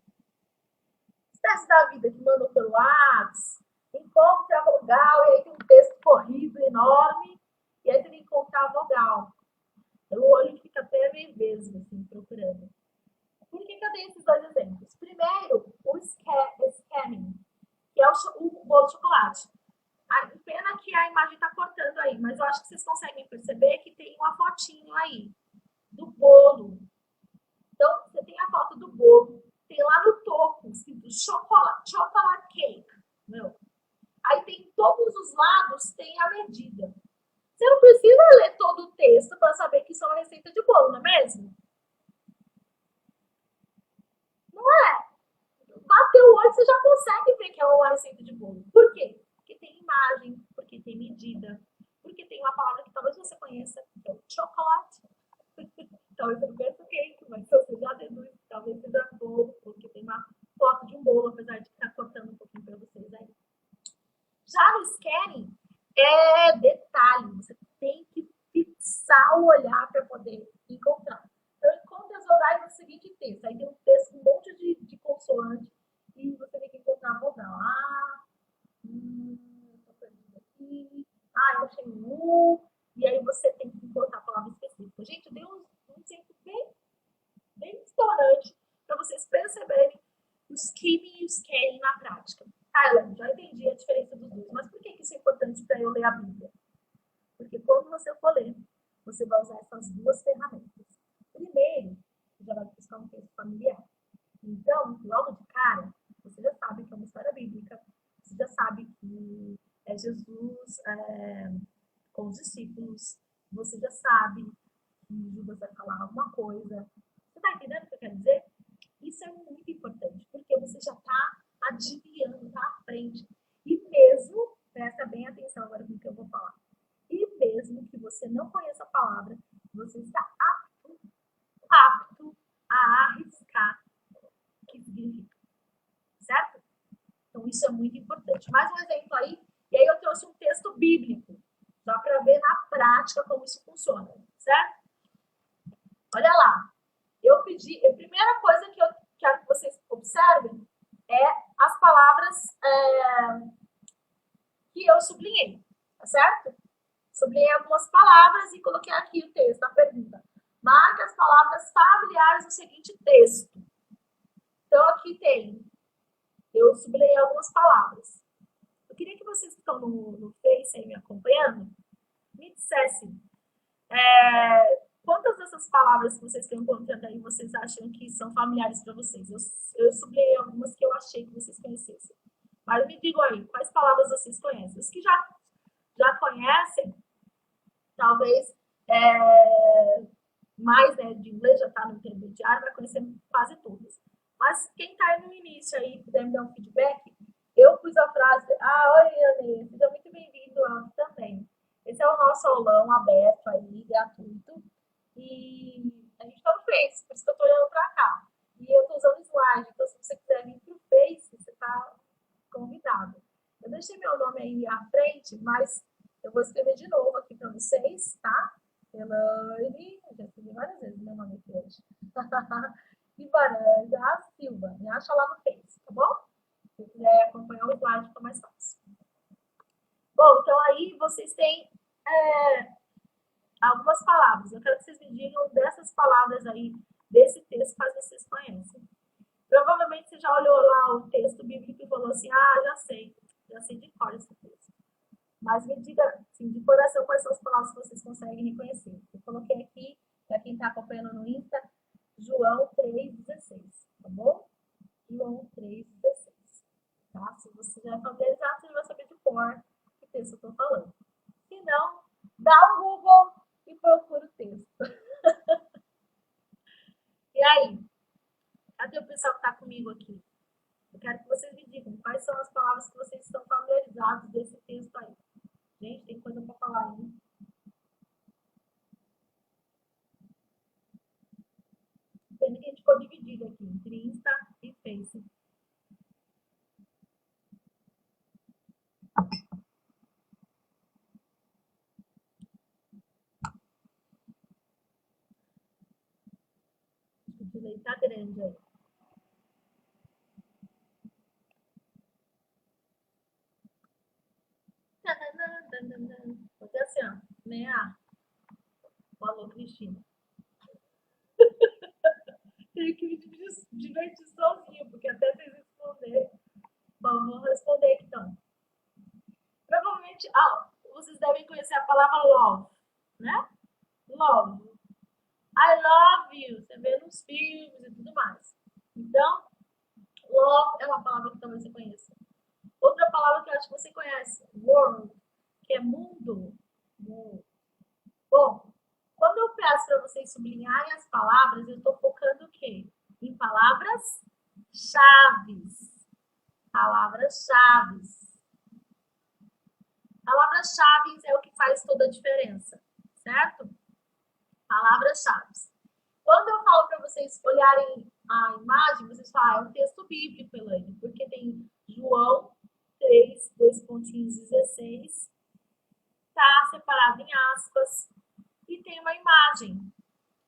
Speaker 1: testes da vida que mandam pelo WhatsApp, encontre a vogal, e aí tem um texto corrido enorme, e aí você tem que encontrar a vogal. Então, o olho fica até meio vesgo, assim, procurando. Por que eu dei esses dois exemplos? Primeiro, o scanning, que é o bolo de chocolate. Pena que a imagem está cortando aí, mas eu acho que vocês conseguem perceber que tem uma fotinho aí do bolo. Então, você tem a foto do bolo, tem lá no topo escrito chocolate cake. Meu. Aí tem todos os lados, tem a medida. Você não precisa ler todo o texto para saber que isso é uma receita de bolo, não é mesmo? Não é. Bater o olho, você já consegue ver que é uma receita de bolo. Por quê? Porque tem imagem, porque tem medida, porque tem uma palavra que talvez você conheça, que é o chocolate. Talvez você não conheça o cake, mas você já deduz, talvez seja bolo, porque tem uma foto de um bolo, apesar de estar cortando um pouquinho para vocês scanning é detalhe, você tem que fixar o olhar para poder encontrar. Então, encontre as vogais no seguinte texto. Aí tem um texto com um monte de consoante e você tem que encontrar a vogal. Tô perdida aqui. Eu achei um U. E aí você tem que encontrar a palavra específica. Gente, eu dei um exemplo bem estourante para vocês perceberem o skimming e o scanning na prática. Ellen, já entendi a diferença dos dois, mas por que isso é importante para eu ler a Bíblia? Porque quando você for ler, você vai usar essas duas ferramentas. Primeiro, você já vai buscar um texto familiar. Então, logo de cara, você já sabe que é uma história bíblica, você já sabe que é Jesus com os discípulos, você já sabe que Judas vai falar alguma coisa. Você está entendendo o que eu quero dizer? Isso é muito importante, porque você já está adivinhando, está à frente. E mesmo, presta bem atenção agora no que eu vou falar, e mesmo que você não conheça a palavra, você está apto a arriscar o que significa, certo? Então, isso é muito importante. Mais um exemplo aí, e aí eu trouxe um texto bíblico, só para ver na prática como isso funciona, certo? Olha lá, eu pedi, a primeira coisa que eu quero que vocês observem é as palavras que eu sublinhei, tá certo? Sublinhei algumas palavras e coloquei aqui o texto, a pergunta. Marque as palavras familiares no seguinte texto. Então, aqui tem, eu sublinhei algumas palavras. Eu queria que vocês que estão no Face aí me acompanhando, me dissessem quantas dessas palavras que vocês estão encontrando aí vocês acham que são familiares para vocês. Eu sublinhei algumas que eu achei que vocês conhecessem. Mas me digam aí, quais palavras vocês conhecem? Os que já conhecem, talvez mais de inglês, já está no intermediário, vai conhecer quase todas. Mas quem está no início aí, puder me dar um feedback, eu pus a frase, oi, Anê, seja muito bem-vindo também. Esse é o nosso aulão aberto aí, gratuito, e a gente está no Face, por isso que eu estou olhando para cá. E eu estou usando slide, então se você quiser vir para o Face, você está convidado. Eu deixei meu nome aí à frente, mas eu vou escrever de novo aqui para vocês, tá? Elaine, já escrevi várias vezes meu nome aqui hoje. Ibaranga Silva, me acha lá no Face, tá bom? Se quiser acompanhar o slide, fica mais fácil. Bom, então aí vocês têm algumas palavras. Eu quero que vocês me digam dessas palavras aí, desse texto, quais vocês conhecem. Provavelmente você já olhou lá o texto bíblico e falou assim, já sei de cor esse texto. Mas me diga, assim, de coração, quais são as palavras que vocês conseguem reconhecer. Eu coloquei aqui, para quem está acompanhando no Insta, João 3,16, tá bom? João 3,16. Tá? Se você já é familiarizado, você já vai saber de cor que texto eu estou falando. Se não, dá um Google e procura o texto. E aí? Cadê o pessoal que está comigo aqui? Eu quero que vocês me digam quais são as palavras que vocês estão familiarizados desse texto aí. Gente, tem coisa para falar, hein? Pena que a gente ficou dividido aqui entre Insta e Face. O delay tá grande aí. Vou ter assim, ó. Né? Falou, Cristina. Tenho que me divertir sozinho, porque até vocês responderem. Bom, vou responder aqui então. Provavelmente, vocês devem conhecer a palavra love, né? Love. I love you. Você vê nos filmes e tudo mais. Então, love é uma palavra que talvez você conheça. Outra palavra que eu acho que você conhece, world, que é mundo. Bom, quando eu peço para vocês sublinharem as palavras, eu estou focando o quê? Em palavras-chave. Palavras-chave. Palavras-chave é o que faz toda a diferença, certo? Palavras-chave. Quando eu falo para vocês olharem a imagem, vocês falam, é um texto bíblico, Elaine, porque tem João 3, 2.16, tá separado em aspas, e tem uma imagem,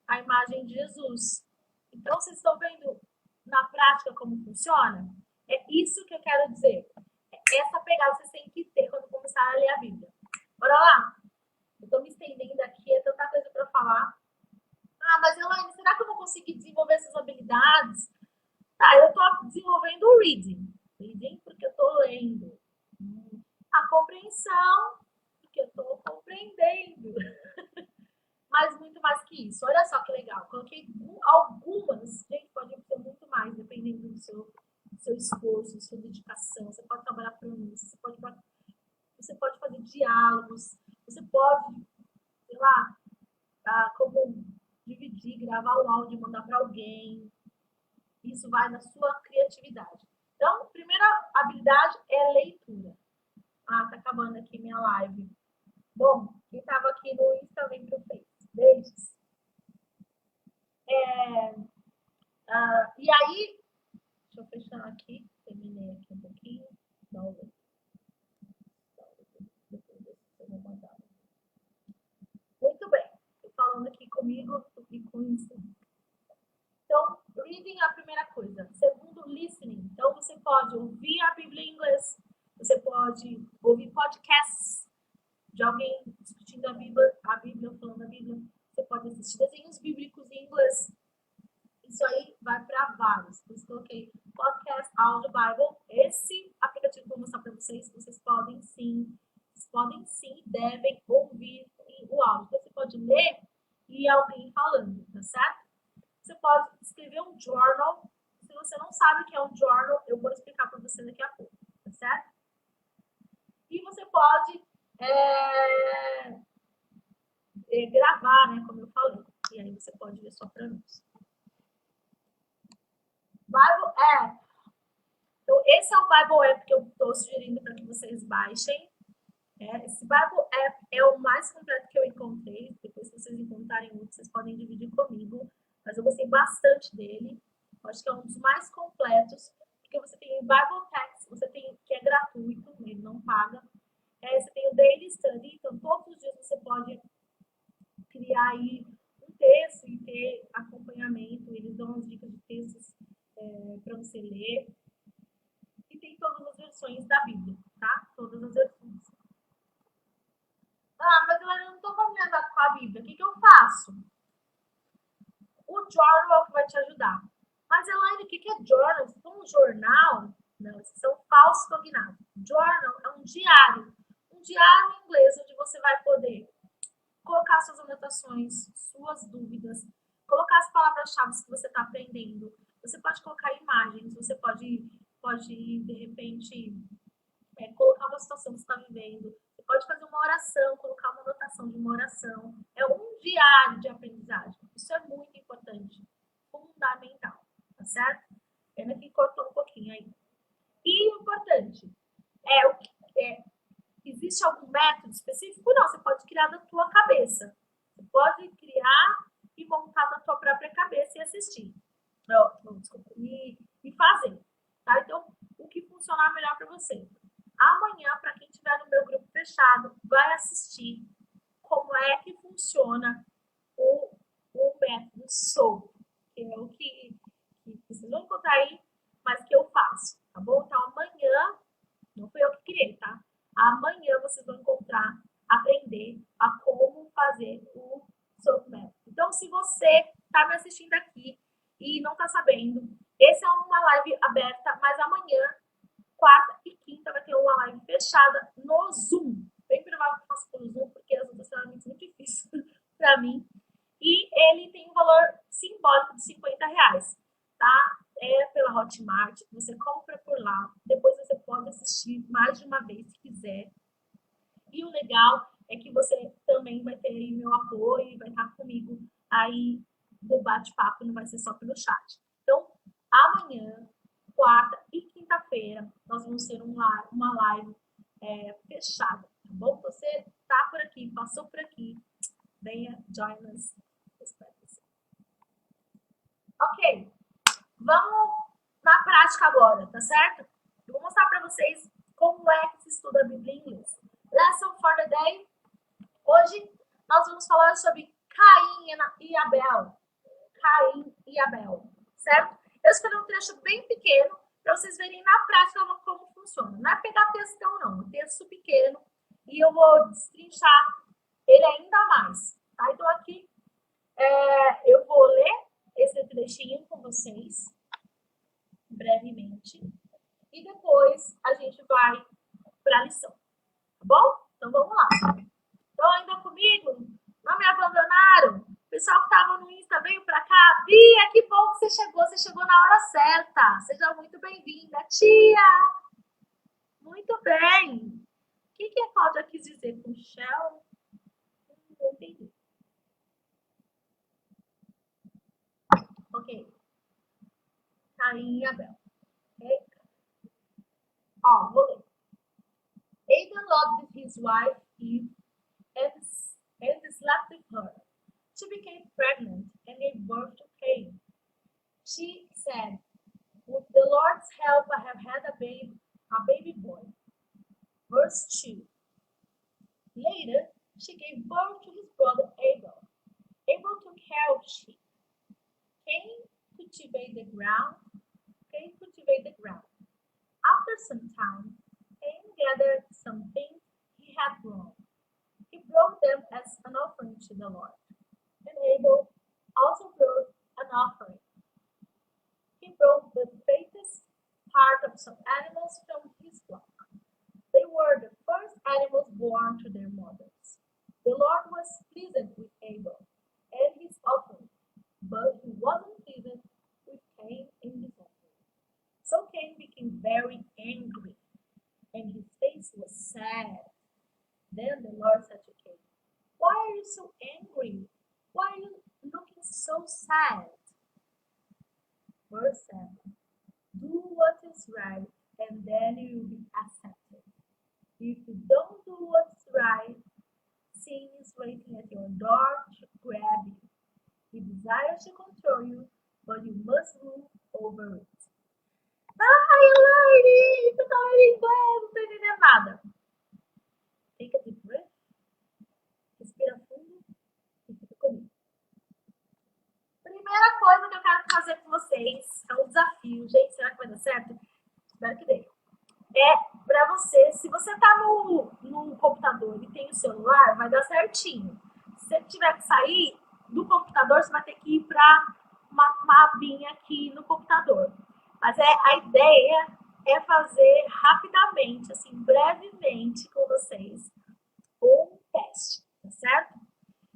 Speaker 1: a imagem de Jesus. Então, vocês estão vendo na prática como funciona? É isso que eu quero dizer. Essa pegada vocês têm que ter quando começar a ler a Bíblia. Bora lá? Eu tô me estendendo aqui, é tanta coisa para falar. Ah, mas Elaine, será que eu vou conseguir desenvolver essas habilidades? Tá, eu tô desenvolvendo o reading. Reading porque eu tô lendo. A compreensão, porque eu tô compreendendo. Mas muito mais que isso. Olha só que legal. Coloquei algumas, gente, pode ser muito mais, dependendo do seu esforço, da sua dedicação. Você pode trabalhar pronúncia, você pode fazer diálogos, você pode, sei lá, como dividir, gravar um áudio e mandar para alguém. Isso vai na sua criatividade. Então, primeira habilidade é leitura. Ah, tá acabando aqui minha live. Bom, quem tava aqui no Insta, vem pro Face. Beijos. E aí, deixa eu fechar aqui. Terminei aqui um pouquinho. Muito bem. Tô falando aqui comigo e com isso. Então, reading é a primeira coisa. Segundo, listening. Então, você pode ouvir a Bíblia em inglês. Você pode ouvir podcasts de alguém discutindo a Bíblia, falando a Bíblia. Você pode assistir desenhos bíblicos em inglês. Isso aí vai para vários. Por isso coloquei podcast, Audio Bible. Esse aplicativo que eu vou mostrar para vocês, vocês podem sim, devem ouvir o áudio. Então, você pode ler e alguém falando, tá certo? Você pode escrever um journal. Se você não sabe o que é um journal, eu vou explicar para você daqui a pouco, tá certo? E você pode gravar, né, como eu falei. E aí você pode ver sua pronúncia. Bible App. Então, esse é o Bible App que eu estou sugerindo para que vocês baixem. Esse Bible App é o mais completo que eu encontrei. Depois, se vocês encontrarem outro, vocês podem dividir comigo. Mas eu gostei bastante dele. Eu acho que é um dos mais completos. Porque você tem o Bible Text, você tem que é gratuito, ele não paga. Você tem o Daily Study, então todos os dias você pode criar aí um texto e ter acompanhamento. Eles dão as dicas de textos para você ler. E tem todas as versões da Bíblia, tá? Todas as versões. Ah, mas eu não estou familiarizada com a Bíblia. O que eu faço? O journal é o que vai te ajudar. Mas, Elaine, o que é journal? Se for um jornal, não, esses são falsos cognatos. Journal é um diário. Um diário em inglês, onde você vai poder colocar suas anotações, suas dúvidas, colocar as palavras-chave que você está aprendendo. Você pode colocar imagens, você pode de repente, colocar uma situação que você está vivendo. Você pode fazer uma oração, colocar uma anotação de uma oração. É um diário de aprendizagem. Isso é muito importante, fundamental, tá certo? Pena que cortou um pouquinho aí. E o importante existe algum método específico? Não, você pode criar da tua cabeça. Você pode criar e montar da tua própria cabeça e assistir. Não, desculpa, e fazer. Tá? Então, o que funcionar melhor para você. Amanhã, para quem estiver no meu grupo fechado, vai assistir como é que funciona o método SOAP, que é o que vocês vão encontrar aí, mas que eu faço, tá bom? Então, amanhã, não foi eu que criei, tá? Amanhã vocês vão aprender a como fazer o SOAP método. Então, se você está me assistindo aqui e não está sabendo, essa é uma live aberta, mas amanhã, quarta e quinta, vai ter uma live fechada no Zoom. Bem provável que eu faça pelo Zoom, porque as outras ferramentas são muito difíceis para mim. E ele tem um valor simbólico de R$50, tá? É pela Hotmart, você compra por lá, depois você pode assistir mais de uma vez se quiser. E o legal é que você também vai ter aí meu apoio e vai estar comigo aí no bate-papo, não vai ser só pelo chat. Então, amanhã, quarta e quinta-feira, nós vamos ter uma live fechada, tá bom? Você tá por aqui, passou por aqui, venha, join us. Ok, vamos na prática agora, tá certo? Eu vou mostrar para vocês como é que se estuda a Bíblia em inglês. Lesson for the day. Hoje nós vamos falar sobre Caim e Abel. Caim e Abel, certo? Eu escolhi um trecho bem pequeno para vocês verem na prática como funciona. Não é pegar textão, não. Um texto pequeno e eu vou destrinchar ele ainda mais. Tá? Então aqui eu vou ler esse trechinho com vocês brevemente e depois a gente vai para a lição, tá bom? Então vamos lá. Estão ainda comigo? Não me abandonaram? O pessoal que estava no Insta veio para cá. Bia, que bom que você chegou na hora certa. Seja muito bem-vinda. Tia! Muito bem. O que a Cláudia quis dizer com shell? Não entendi. Ok. Caim e Abel. Okay. Ó, vou ler. Adam loved his wife Eve and slept with her. She became pregnant and gave birth to Cain. She said, "With the Lord's help, I have had a baby boy." Verse 2. Later, she gave birth to his brother Abel. Abel took care of sheep. Cain cultivated the ground. After some time, Cain gathered some things he had grown. He brought them as an offering to the Lord. And Abel also brought an offering. He brought the fattest part of some animals from his flock. They were the first animals born to their mothers. The Lord was pleased with Abel and his offering, but he wasn't pleased with Cain and his offering. So Cain became very angry, and his face was sad. Then the Lord said to Cain, "Why are you so angry? Why are you looking so sad?" Verse 7. Do what is right, and then you will be accepted. If you don't do what's right, sin is waiting at your door to grab you. He desires to control you, but you must rule over it. Ai, Elaine, tu tá lendo inglês, não tô entendendo nada. Take a deep breath. Respira fundo e fica comigo. Primeira coisa que eu quero fazer com vocês é um desafio. Gente, será que vai dar certo? Espero que dê. É para você, se você tá no computador e tem o celular, vai dar certinho. Se você tiver que sair do computador, você vai ter que ir para uma abinha aqui no computador. Mas a ideia é fazer rapidamente, assim, brevemente com vocês, um teste, tá certo?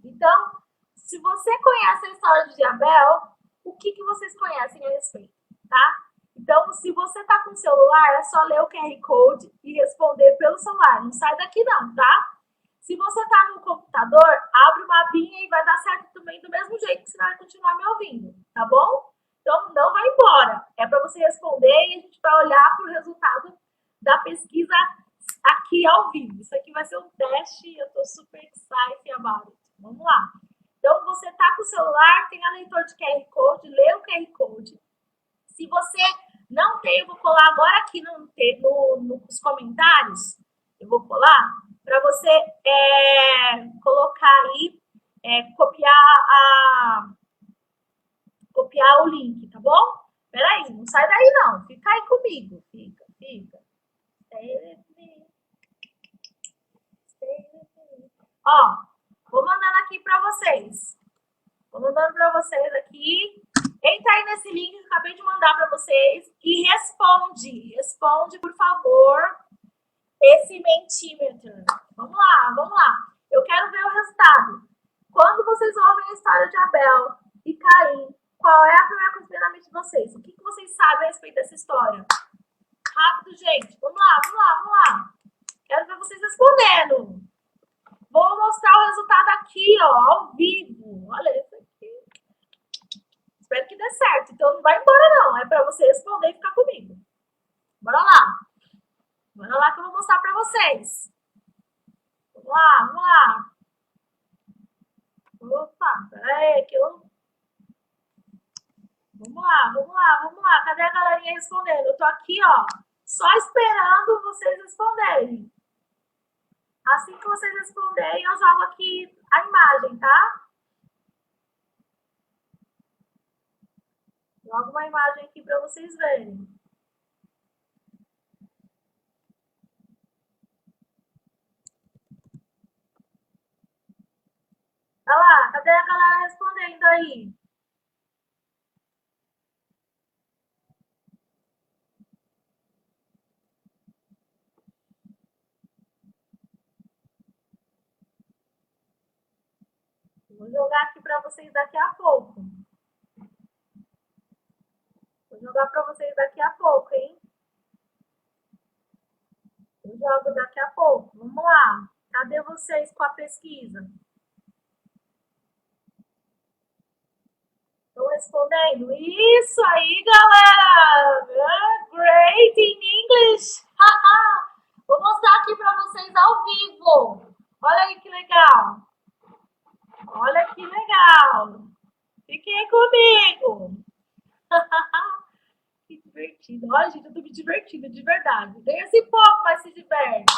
Speaker 1: Então, se você conhece a história de Abel, o que vocês conhecem a respeito, tá? Então, se você tá com o celular, é só ler o QR Code e responder pelo celular. Não sai daqui não, tá? Se você tá no computador, abre uma abinha e vai dar certo também do mesmo jeito que você vai continuar me ouvindo, tá bom? Então, não vai embora. É para você responder e a gente vai olhar para o resultado da pesquisa aqui ao vivo. Isso aqui vai ser um teste, eu tô super excited about it. Vamos lá. Então, você tá com o celular, tem a leitor de QR Code, lê o QR Code. Se você não tem, eu vou colar agora aqui nos comentários. Eu vou colar para você colocar aí, copiar o link, tá bom? Peraí, não sai daí não. Fica aí comigo. Fica. Stay with me. Ó, vou mandando aqui para vocês. Vou mandando para vocês aqui. Entra aí nesse link que eu acabei de mandar para vocês e responde. Responde, por favor, esse mentímetro. Vamos lá. Eu quero ver o resultado. Quando vocês ouvem a história de Abel e Caim, qual é a primeira coisa que vem na mente de vocês? O que vocês sabem a respeito dessa história? Rápido, gente. Vamos lá. Quero ver vocês respondendo. Vou mostrar o resultado aqui, ó, ao vivo. Olha isso aqui. Espero que dê certo. Então não vai embora não. É para você responder e ficar comigo. Bora lá. Bora lá que eu vou mostrar para vocês. Vamos lá. Opa, peraí que eu... Vamos lá. Cadê a galerinha respondendo? Eu tô aqui, ó, Só esperando vocês responderem. Assim que vocês responderem, eu jogo aqui a imagem, tá? Jogo uma imagem aqui para vocês verem. Olha lá, cadê a galera respondendo aí? Vou jogar aqui para vocês daqui a pouco. Vou jogar para vocês daqui a pouco, hein? Eu jogo daqui a pouco. Vamos lá. Cadê vocês com a pesquisa? Estão respondendo? Isso aí, galera! Great in English! Vou mostrar aqui para vocês ao vivo. Olha aí que legal. Olha que legal. Fiquem comigo. Que divertido. Olha, gente, eu tô me divertindo, de verdade. Nem esse pouco, mas se diverte.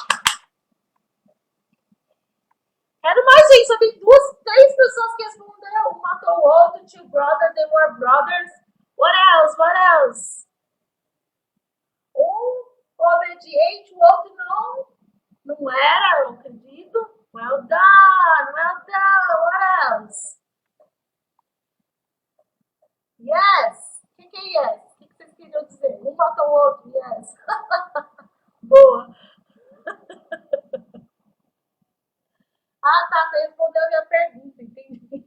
Speaker 1: Quero mais, gente. Só tem três pessoas que responderam. Um matou o outro. Two brothers, they were brothers. What else? What else? Um obediente, o outro não. Não era, eu acredito. Well done, well done. What else? Yes. O que é yes? O que vocês queriam dizer? Um matou o outro, yes. Boa. Ah, tá. Você respondeu a minha pergunta, entendi.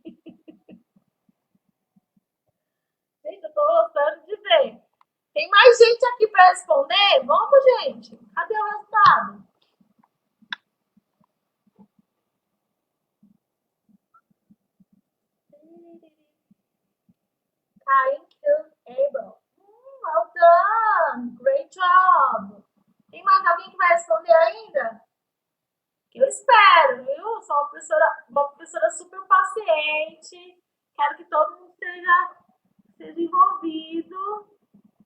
Speaker 1: Gente, eu tô gostando de ver. Tem mais gente aqui para responder? Vamos, gente. Cadê o resultado? Caim killed Abel. Well done. Great job. Tem mais alguém que vai responder ainda? Eu espero, viu? Sou uma professora super paciente. Quero que todo mundo seja envolvido.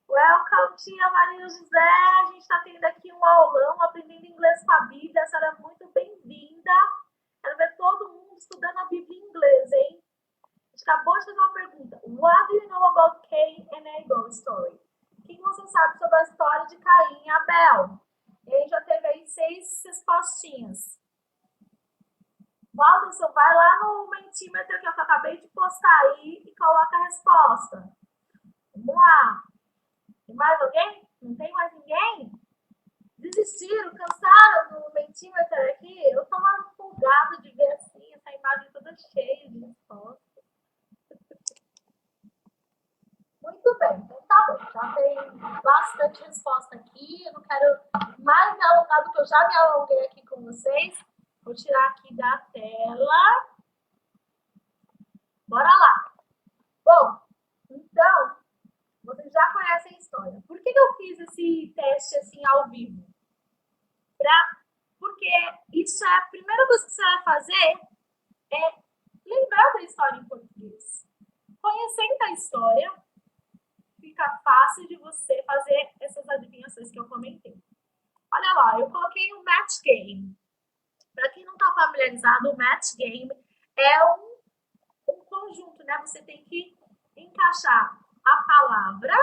Speaker 1: Welcome, tia Maria José. A gente está tendo aqui um aulão, aprendendo inglês com a Bíblia. A senhora é muito bem-vinda. Quero ver todo mundo estudando a Bíblia em inglês, hein? A gente acabou de fazer uma pergunta. What do you know about Cain and Abel story? O que você sabe sobre a história de Caim e Abel? E aí já teve aí 6 respostinhas. Walderson, vai lá no Mentimeter que eu acabei de postar aí e coloca a resposta. Vamos lá. Tem mais alguém? Não tem mais ninguém? Desistiram, cansaram do Mentimeter aqui? Eu tô mais empolgada de ver assim, essa imagem toda cheia de respostas. Muito bem, então tá bom. Já tem bastante resposta aqui. Eu não quero mais me alongar do que eu já me alonguei aqui com vocês. Vou tirar aqui da tela. Bora lá. Bom, então, vocês já conhecem a história. Por que eu fiz esse teste assim ao vivo? Porque isso é a primeira coisa que você vai fazer é lembrar da história em português. Conhecendo a história, fica fácil de você fazer essas adivinhações que eu comentei. Olha lá, eu coloquei um match game. Para quem não está familiarizado, o match game é um conjunto, né? Você tem que encaixar a palavra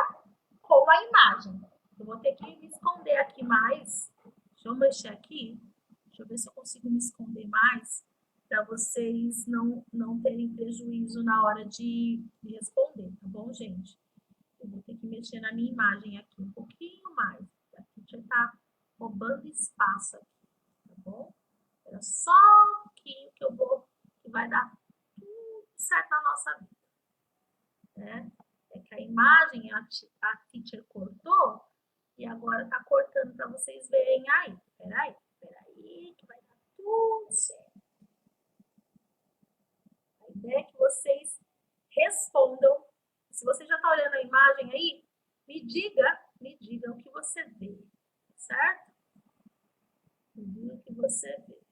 Speaker 1: com a imagem. Eu vou ter que me esconder aqui mais. Deixa eu mexer aqui. Deixa eu ver se eu consigo me esconder mais para vocês não terem prejuízo na hora de responder, tá bom, gente? Eu vou ter que mexer na minha imagem aqui um pouquinho mais. Aqui já tá roubando espaço aqui, tá bom? Era só um pouquinho que vai dar tudo certo na nossa vida, né? É que a imagem a teacher cortou e agora tá cortando para vocês verem aí. Peraí, que vai dar tudo certo. A ideia é que vocês respondam. Se você já tá olhando a imagem aí, me diga o que você vê, certo? Me diga o que você vê.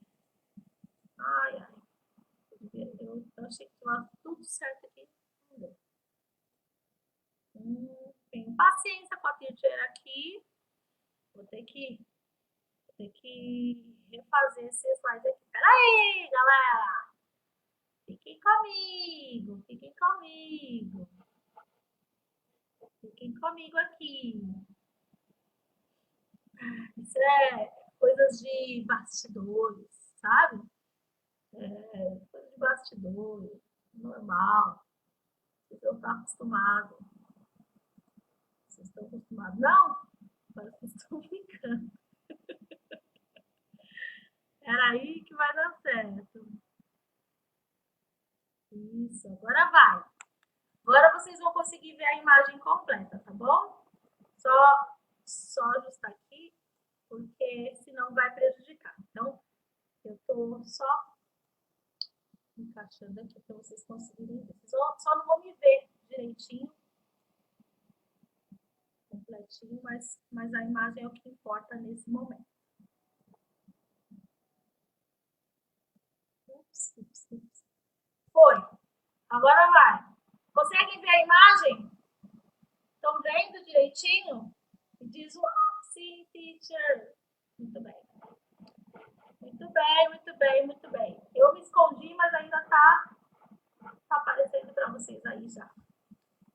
Speaker 1: Ai, ai. Eu achei que estava tudo certo aqui. Não deu. Tenho paciência com a teacher aqui. Vou ter que refazer esse slide aqui. Peraí, galera! Fiquem comigo, fiquem comigo. Fiquem comigo aqui. Isso é coisas de bastidores, sabe? Coisa de bastidores, normal. Vocês não estão acostumados. Vocês estão acostumados? Não? Agora vocês estão ficando. Era aí que vai dar certo. Isso, agora vai. Agora vocês vão conseguir ver a imagem completa, tá bom? Só ajustar aqui, porque senão vai prejudicar. Então, eu tô só encaixando aqui para vocês conseguirem ver. Vocês só não vão me ver direitinho, completinho, mas a imagem é o que importa nesse momento. Ups. Foi. Agora vai. Conseguem ver a imagem? Estão vendo direitinho? E diz o sim, teacher. Muito bem. Muito bem. Eu me escondi, mas ainda tá aparecendo para vocês aí já.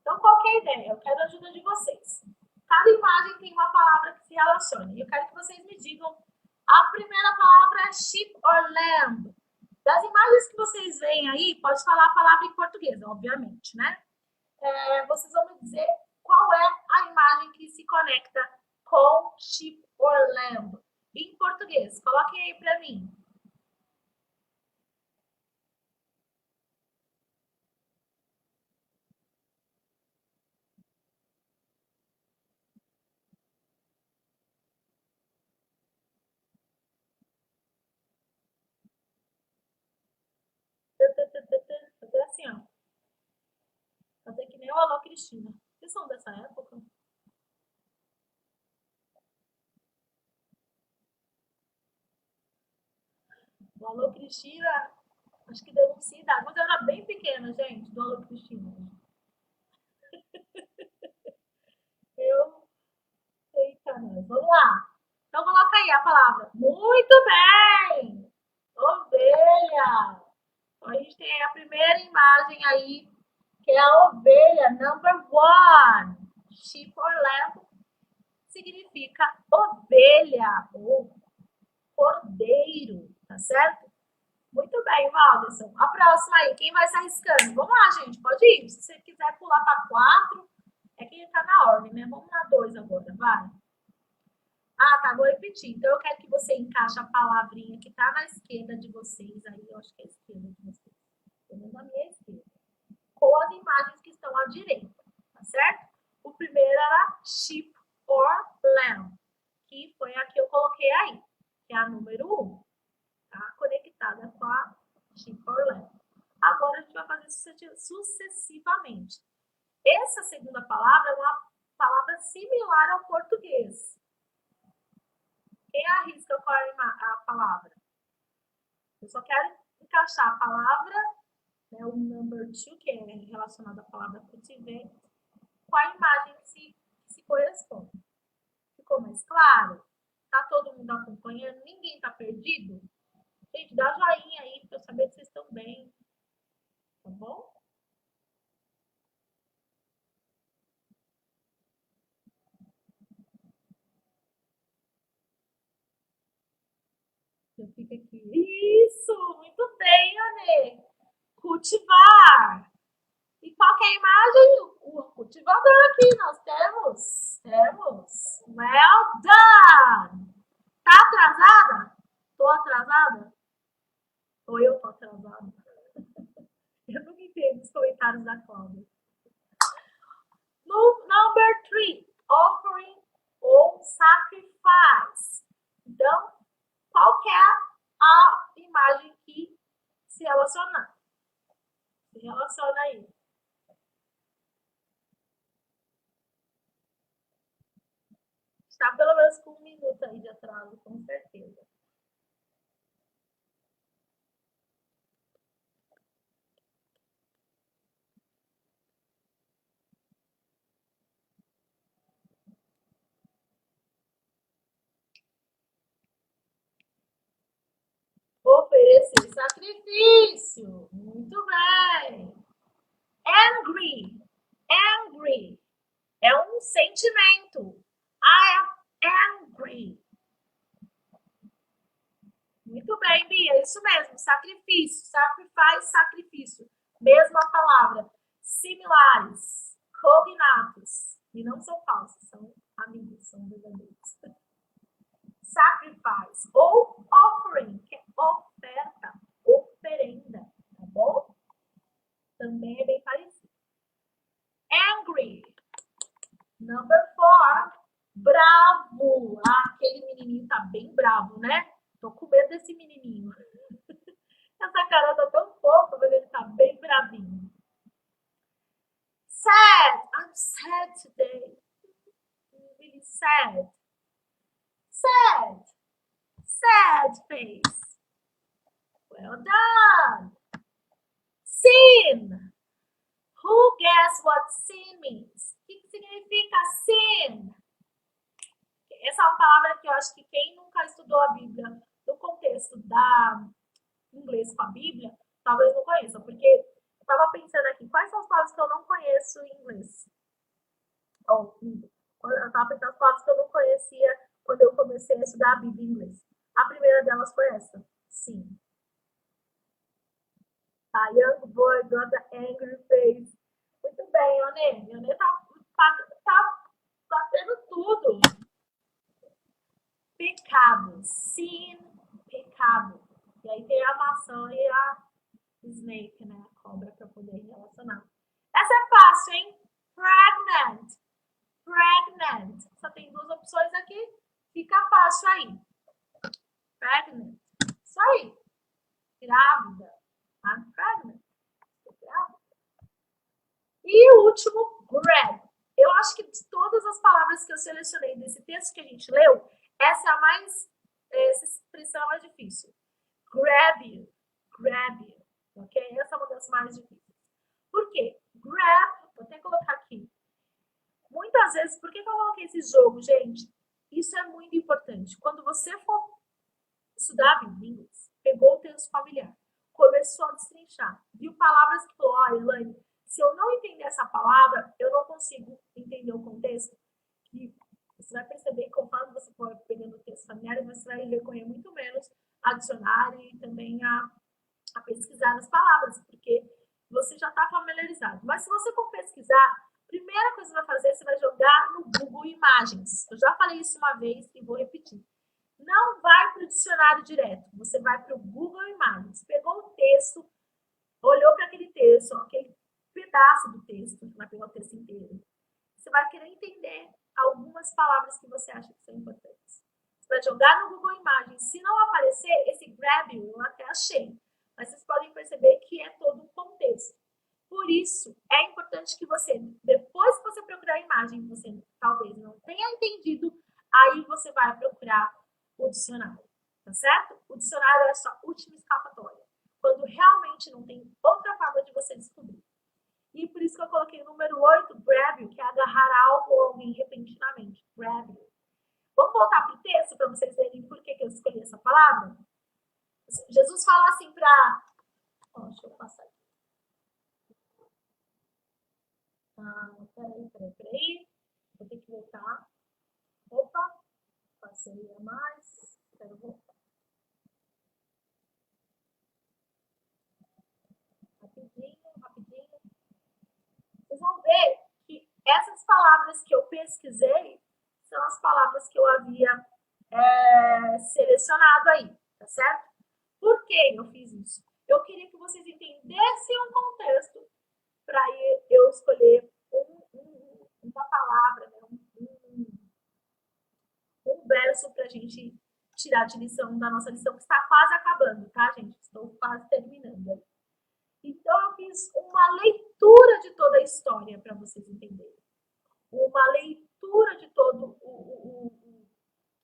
Speaker 1: Então, qual que é a ideia? Eu quero a ajuda de vocês. Cada imagem tem uma palavra que se relaciona. E eu quero que vocês me digam. A primeira palavra é sheep or lamb. Das imagens que vocês veem aí, pode falar a palavra em português, obviamente, né? Vocês vão me dizer qual é a imagem que se conecta com sheep or lamb. Em português, coloquem aí para mim. Fazer assim, ó. Fazer que nem o Alô Cristina. Vocês são dessa época? O Alô Cristina, acho que denuncia a idade. Mas eu era bem pequena, gente, do Alô Cristina. Eu. Eita, nós. Vamos lá. Então, coloca aí a palavra. Muito bem! Ovelha! Então, a gente tem a primeira imagem aí, que é a ovelha, number one. Sheep or lamb significa ovelha ou cordeiro, tá certo? Muito bem, Walderson. A próxima aí, quem vai se arriscando? Vamos lá, gente, pode ir. Se você quiser pular para 4, é que tá na ordem, né? Vamos na 2 agora, vai. Ah, tá, vou repetir. Então, eu quero que você encaixe a palavrinha que tá na esquerda de vocês, aí eu acho que é a esquerda de vocês, pelo menos na minha esquerda, com as imagens que estão à direita, tá certo? O primeiro era sheep or lamb, que foi a que eu coloquei aí, que é a número 1, tá? Conectada com a sheep or lamb. Agora a gente vai fazer sucessivamente. Essa segunda palavra é uma palavra similar ao português. Quem arrisca qual é a palavra? Eu só quero encaixar a palavra, né, o number 2, que é relacionado à palavra cultivate, com a imagem que se corresponde. Ficou mais claro? Tá todo mundo acompanhando? Ninguém tá perdido? Gente, dá joinha aí para eu saber se vocês estão bem. Tá bom? Eu fico aqui. Isso! Muito bem, Anê! Cultivar! E qual que é a imagem? O cultivador aqui, nós temos. Well done! Tá atrasada? Tô atrasada? Ou eu tô atrasada? Eu nunca entendo os comentários da Cláudia. No number 3, offering ou sacrifice. Então, qual que é a imagem que se relaciona? Se relaciona aí. Está pelo menos com 1 minuto aí de atraso, com certeza. fácil. Muito bem. Angry. Angry. É um sentimento. I am angry. Muito bem, Bia. É isso mesmo. Sacrifício. Sacrifice, sacrifício. Mesma palavra. Similares. Cognatos. E não são falsos, são amigos, são verdadeiros. Sacrifice. Ou offering, que é oferta. Oferenda. Tá bom? Também é bem parecido. Angry. Number 4. Bravo. Ah, aquele menininho tá bem bravo, né? Tô com medo desse menininho. Essa cara tá tão fofa, mas ele tá bem bravinho. Sad. I'm sad today. I'm really sad. Sad. Sad face. Well done. Sin. Who guess what sin means? O que significa sin? Essa é uma palavra que eu acho que quem nunca estudou a Bíblia no contexto da inglês com a Bíblia, talvez não conheça, porque eu tava pensando aqui, quais são as palavras que eu não conheço em inglês? Eu tava pensando as palavras que eu não conhecia quando eu comecei a estudar a Bíblia em inglês. A primeira delas foi essa, sim. A young boy got the angry face. Muito bem, Yonê. Yonê tá batendo tudo. Pecado. Sin, pecado. E aí tem a maçã e a snake, né? A cobra, para poder relacionar. Essa é fácil, hein? Pregnant. Pregnant. Só tem duas opções aqui. Fica fácil aí. Pregnant. Isso aí. Grávida. I'm pregnant. Grávida. E o último, grab. Eu acho que de todas as palavras que eu selecionei desse texto que a gente leu, essa é a mais, essa expressão é mais difícil. Grab you. Grab you. Ok? Essa é uma das mais difíceis. Por quê? Grab, vou até colocar aqui. Muitas vezes, por que eu coloquei esse jogo, gente? Isso é muito importante. Quando você for estudar a Bíblia em inglês, pegou o texto familiar, começou a destrinchar, viu palavras que falou, ó, Elaine, se eu não entender essa palavra, eu não consigo entender o contexto. E você vai perceber que conforme você for pegando o texto familiar, você vai recorrer muito menos a dicionário e também a pesquisar as palavras, porque você já está familiarizado. Mas se você for pesquisar, a primeira coisa que você vai fazer, você vai jogar no Google Imagens. Eu já falei isso uma vez e vou repetir. Não vai para o dicionário direto, você vai para o Google Imagens. Pegou o texto, olhou para aquele texto, aquele pedaço do texto, não vai pegar o texto inteiro. Você vai querer entender algumas palavras que você acha que são importantes. Você vai jogar no Google Imagens. Se não aparecer, esse grab you eu até achei. Mas vocês podem perceber que é todo um contexto. Por isso, é importante que você, depois que você procurar a imagem, você talvez não tenha entendido, aí você vai procurar o dicionário, tá certo? O dicionário é a sua última escapatória, quando realmente não tem outra forma de você descobrir. E por isso que eu coloquei o número 8, grab you, que é agarrar algo ou alguém repentinamente. Grab you. Vamos voltar para o texto para vocês verem por que eu escolhi essa palavra? Jesus fala assim para... deixa eu passar aqui. Peraí. Vou ter que voltar. Opa, passei a mais. Quero voltar. Rapidinho. Vocês vão ver que essas palavras que eu pesquisei são as palavras que eu havia selecionado aí, tá certo? Por que eu fiz isso? Eu queria que vocês entendessem um contexto para eu escolher uma palavra, né? um verso para a gente tirar de lição da nossa lição, que está quase acabando, tá, gente? Estou quase terminando. Então, eu fiz uma leitura de toda a história para vocês entenderem. Uma leitura de todo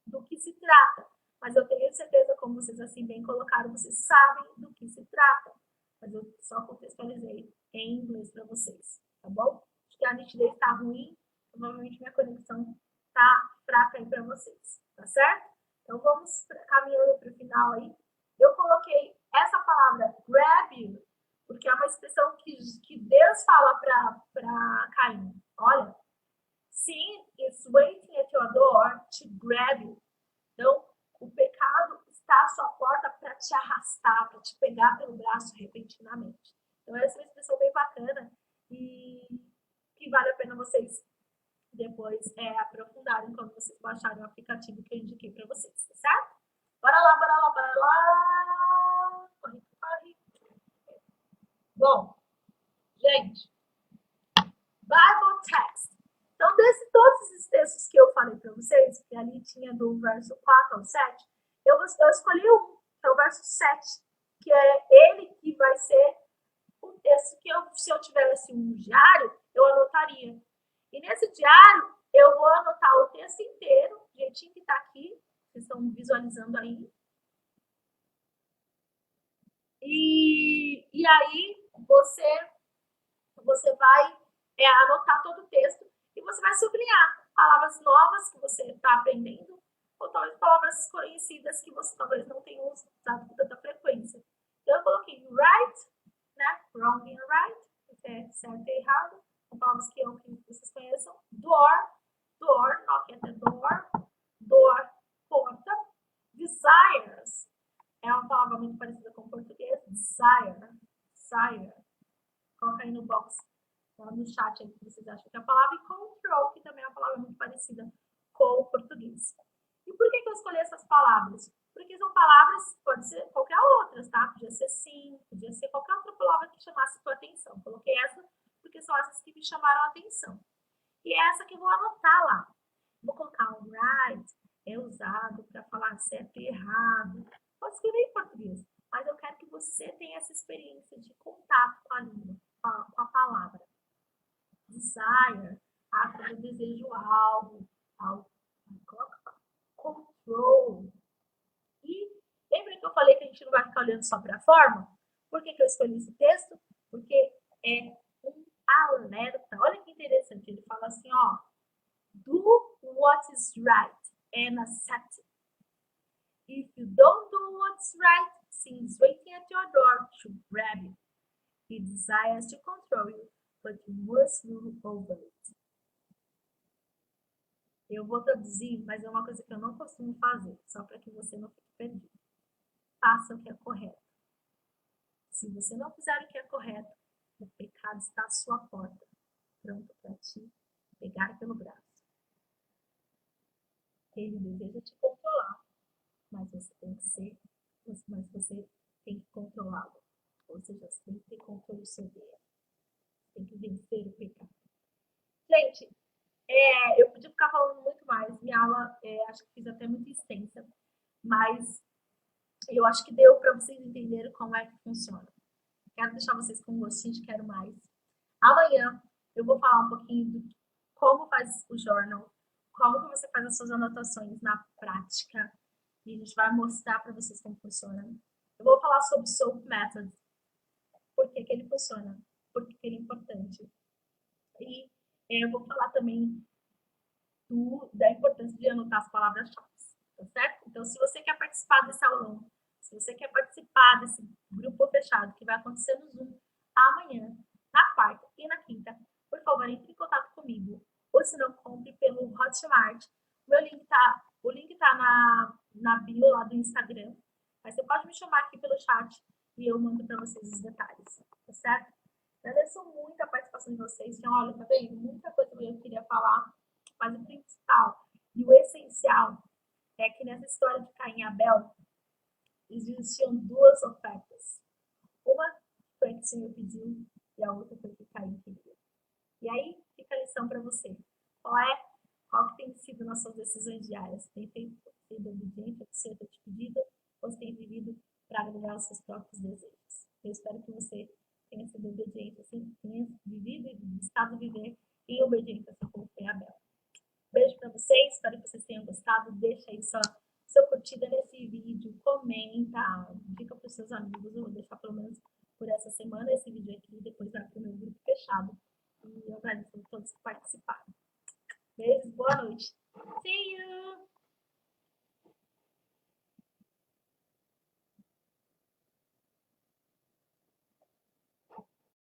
Speaker 1: do que se trata. Mas eu tenho certeza, como vocês assim bem colocaram, vocês sabem do que se trata. Mas eu só contextualizei em inglês para vocês, tá bom? Acho que a nitidez está ruim, provavelmente minha conexão está fraca aí para vocês, tá certo? Então vamos caminhando para o final aí. Eu coloquei essa palavra grab you porque é uma expressão que Deus fala para Caim. Olha, sin is waiting at your door to grab you. Então, o pecado está à sua porta para te arrastar, para te pegar pelo braço repentinamente. Então, essa é uma expressão bem bacana e que vale a pena vocês depois aprofundarem quando vocês baixarem o aplicativo que eu indiquei para vocês, tá certo? Bora lá, bora lá, bora lá! Corre, corre! Bom, gente, Bible Text. Então, todos esses textos que eu falei para vocês, que ali tinha do verso 4 ao 7, eu escolhi um, que é o verso 7, que é ele que vai ser o texto que se eu tivesse um diário, eu anotaria. E nesse diário, eu vou anotar o texto inteiro, do jeitinho que está aqui, vocês estão visualizando aí. E aí, você vai anotar todo o texto e você vai sublinhar palavras novas que você está aprendendo ou talvez palavras conhecidas que você talvez não tenha usado com tanta frequência. Então, eu coloquei right, né? Wrong and right, que é certo e errado, são palavras que vocês conheçam. Door, knock at the door, porta. Desires, é uma palavra muito parecida com o português, desire. Coloca aí no box, no chat aí que vocês acham que é a palavra. E control, que também é uma palavra muito parecida com o português. E por que eu escolhi essas palavras? Porque são palavras, pode ser qualquer outras, tá? Podia ser sim, podia ser qualquer outra palavra que chamasse sua atenção. Coloquei essa porque são essas que me chamaram a atenção. E é essa que eu vou anotar lá. Vou colocar o right, é usado para falar certo e errado. Pode escrever em português, mas eu quero que você tenha essa experiência de contato com a língua, com a palavra. Desire, quando eu desejo algo. Control. E lembra que eu falei que a gente não vai ficar olhando só para a forma? Por que eu escolhi esse texto? Porque é um alerta. Olha que interessante. Ele fala assim, ó. Do what is right and accept it. If you don't do what's right, sin is waiting at your door to grab you. He desires to control you, but you must rule over it. Eu vou traduzir, mas é uma coisa que eu não costumo fazer, só para que você não fique perdido. Faça o que é correto. Se você não fizer o que é correto, o pecado está à sua porta, pronto para te pegar pelo braço. Ele deseja te controlar, mas você tem que controlá-lo. Ou seja, você tem que ter controle sobre ele. Tem que vencer o pecado. Gente, eu podia ficar falando muito mais. Minha aula, acho que fiz até muito extensa, mas eu acho que deu para vocês entenderem como é que funciona. Quero deixar vocês com um gostinho de quero mais. Amanhã eu vou falar um pouquinho de como faz o journal, como que você faz as suas anotações na prática. E a gente vai mostrar para vocês como funciona. Eu vou falar sobre SOAP Method. Por que ele funciona? Por que ele é importante? E eu vou falar também da importância de anotar as palavras-chave, tá certo? Então, se você quer participar desse aulão, se você quer participar desse grupo fechado que vai acontecer no Zoom amanhã, na quarta e na quinta, por favor, entre em contato comigo. Ou se não, compre pelo Hotmart. O link tá na bio lá do Instagram. Mas você pode me chamar aqui pelo chat e eu mando para vocês os detalhes, tá certo? Agradeço muito a participação de vocês. Então, olha, tá vendo? Muita coisa que eu queria falar, mas o principal e o essencial é que nessa história de Caim e Abel existiam duas ofertas. Uma foi a que o Senhor pediu e a outra foi a que Caim queria. E aí fica a lição para você. Qual que tem sido nas suas decisões diárias? Tem sido obediente ao que o Senhor tem te pedido ou você tem vivido para agradar os seus próprios desejos? Eu espero que você tenha sido obediente, assim, tenha vivido e buscado viver em obediência, assim como foi Abel. Beijo para vocês, espero que vocês tenham gostado. Deixa aí sua curtida nesse vídeo, comenta, indica para os seus amigos. Eu vou deixar pelo menos por essa semana esse vídeo aqui, depois vai para o meu grupo fechado. E eu agradeço a todos que participaram. Beijos, boa noite. See you!